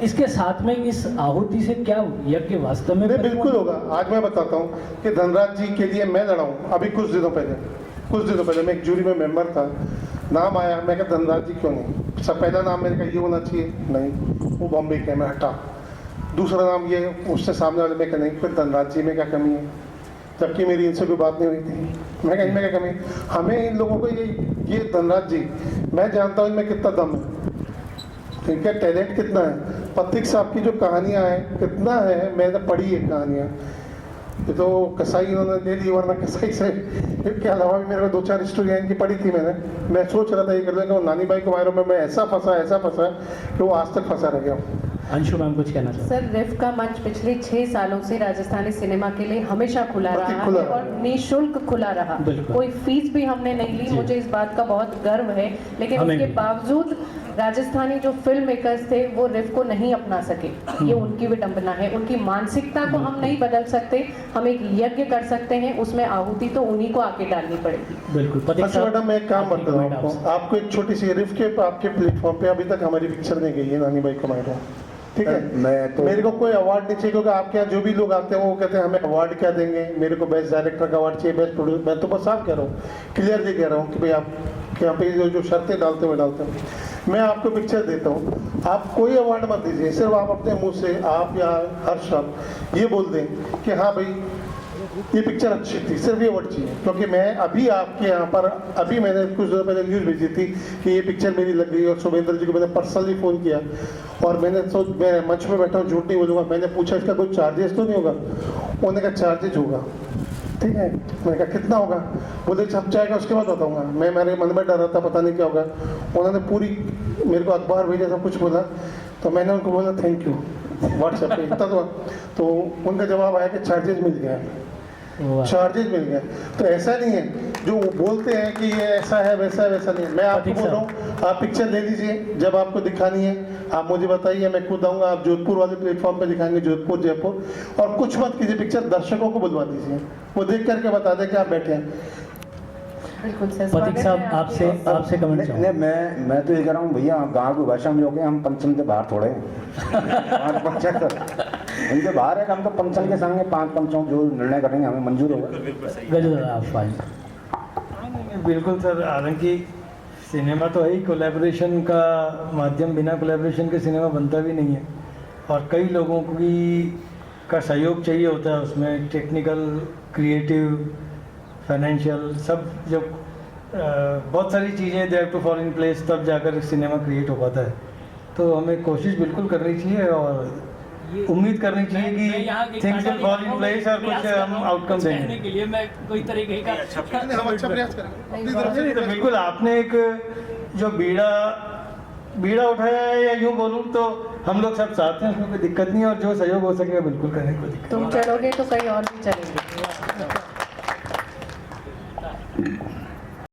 इसके साथ में इस आहुति से क्या यज्ञ वास्तव में नहीं, बिल्कुल होगा। आज मैं बताता हूँ कि धनराज जी के लिए मैं लड़ा हूँ। अभी कुछ दिनों पहले मैं एक जूरी में मेंबर था, नाम आया, मैं कहा धनराज जी क्यों नहीं, सब पहला नाम मेरे का ये होना चाहिए, नहीं वो बॉम्बे के, मैं हटा। दूसरा नाम ये, उससे सामने वाले में कहा नहीं, फिर धनराज जी में क्या कमी है, जबकि मेरी इनसे कोई बात नहीं हुई थी। मैं कहा इनमें क्या कमी, हमें इन लोगों को ये धनराज जी, मैं जानता हूँ इनमें कितना दम है, इनका टैलेंट कितना है। पथिक साहब की जो कहानियाँ हैं कितना है, मैंने पढ़ी है कहानियाँ। ये तो कसाई इन्होंने दे दी, वरना कसाई से के अलावा भी मेरे को 2-4 स्टोरियाँ इनकी पढ़ी थी मैंने। मैं सोच रहा था ये कर देंगे, और नानी भाई कुमारों में मैं ऐसा फंसा कि वो आज तक फंसा रह गया। अंशु मैम कुछ कहना चाहते सर, रिफ का मंच पिछले 6 सालों से राजस्थानी सिनेमा के लिए हमेशा खुला रहा है और निःशुल्क खुला रहा। कोई फीस भी हमने नहीं ली, मुझे इस बात का बहुत गर्व है। लेकिन उसके बावजूद राजस्थानी जो फिल्म मेकर्स थे वो रिफ को नहीं अपना सके। ये उनकी विडंबना है। उनकी मानसिकता को हम नहीं बदल सकते, हम एक यज्ञ कर सकते हैं, उसमें आहुति तो उन्हीं को आके डालनी पड़ेगी। बिल्कुल। अच्छा मैडम, मैं एक काम करता हूँ आपको एक छोटी सी रिफ के आपके प्लेटफॉर्म पे अभी तक हमारी पिक्चर नहीं गई है नानी भाई कुमारों, ठीक है। मैं तो मेरे को कोई अवार्ड नहीं चाहिए, क्योंकि आपके यहाँ जो भी लोग आते हैं वो कहते हैं हमें अवार्ड क्या देंगे, मेरे को बेस्ट डायरेक्टर का अवार्ड चाहिए, बेस्ट प्रोड्यूसर। मैं तो बस आप कह रहा हूँ, क्लियरली कह रहा हूँ कि भाई आप यहाँ पे जो शर्तें डालते हुए डालते हैं, मैं आपको पिक्चर देता हूँ, आप कोई अवार्ड मत दीजिए, सिर्फ आप अपने मुंह से आप या हर शब्द ये बोल दें कि हाँ भाई ये पिक्चर अच्छी थी, सिर्फ ये वर्ड चाहिए। क्योंकि मैं अभी आपके यहाँ पर अभी मैंने कुछ दिनों पहले न्यूज़ भेजी थी कि ये पिक्चर मेरी लग गई, और शुभेंद्र जी को मैंने पर्सनली फ़ोन किया और मैं मंच में बैठा हूँ, झूठ नहीं बोलूँगा, मैंने पूछा इसका कोई चार्जेस तो नहीं होगा। उन्होंने कहा चार्जेज होगा, ठीक है। मैंने कहा कितना होगा, बोले छप जाएगा उसके बाद बताऊँगा। मैं मेरे मन में डर रहा था पता नहीं क्या होगा। उन्होंने पूरी मेरे को अखबार भेजा, सब कुछ बोला, तो मैंने उनको बोला थैंक यू व्हाट्सएप पे इतना तो उनका जवाब आया कि चार्जेस मिल गया, चार्जेस मिल गया। तो ऐसा नहीं है जो बोलते हैं कि ये ऐसा है वैसा है, वैसा नहीं है। मैं आपको बोल रहा हूँ आप पिक्चर ले लीजिए, जब आपको दिखानी है आप मुझे बताइए, मैं खुद आऊँगा। आप जोधपुर वाले प्लेटफॉर्म पे दिखाएंगे, जोधपुर जयपुर, और कुछ मत कीजिए, पिक्चर दर्शकों को बुलवा दीजिए, वो देख करके बता दें कि आप बैठे हैं। पथिक साहब आपसे कमेंट नहीं, मैं तो ये कह रहा हूँ भैया, गाँव की भाषा में जो के हम पंचम के बाहर थोड़े इनके बाहर है, हम तो पंचम के संगे 5 पंचों जो निर्णय करेंगे हमें मंजूर होगा। बिल्कुल सर, हालांकि सिनेमा तो है ही कोलैबोरेशन का माध्यम, बिना कोलैबोरेशन के सिनेमा बनता भी नहीं है, और कई लोगों का सहयोग चाहिए होता है उसमें, टेक्निकल, क्रिएटिव, फाइनेंशियल, सब जब बहुत सारी चीज़ें they have to fall in place, तब जाकर सिनेमा क्रिएट हो पाता है। तो हमें कोशिश बिल्कुल करनी चाहिए और उम्मीद करनी चाहिए कि things will fall in place और कुछ हम आउटकम देंगे के लिए मैं कोई तरीके का हम अच्छा प्रयास करेंगे। तो बिल्कुल आपने एक जो बीड़ा उठाया है, या यूँ बोलूँ तो हम लोग सब साथ हैं, उसमें कोई दिक्कत नहीं है, और जो सहयोग हो सकेगा बिल्कुल करने को दिक्कत। तुम चलोगे तो कहीं और भी चलेंगे।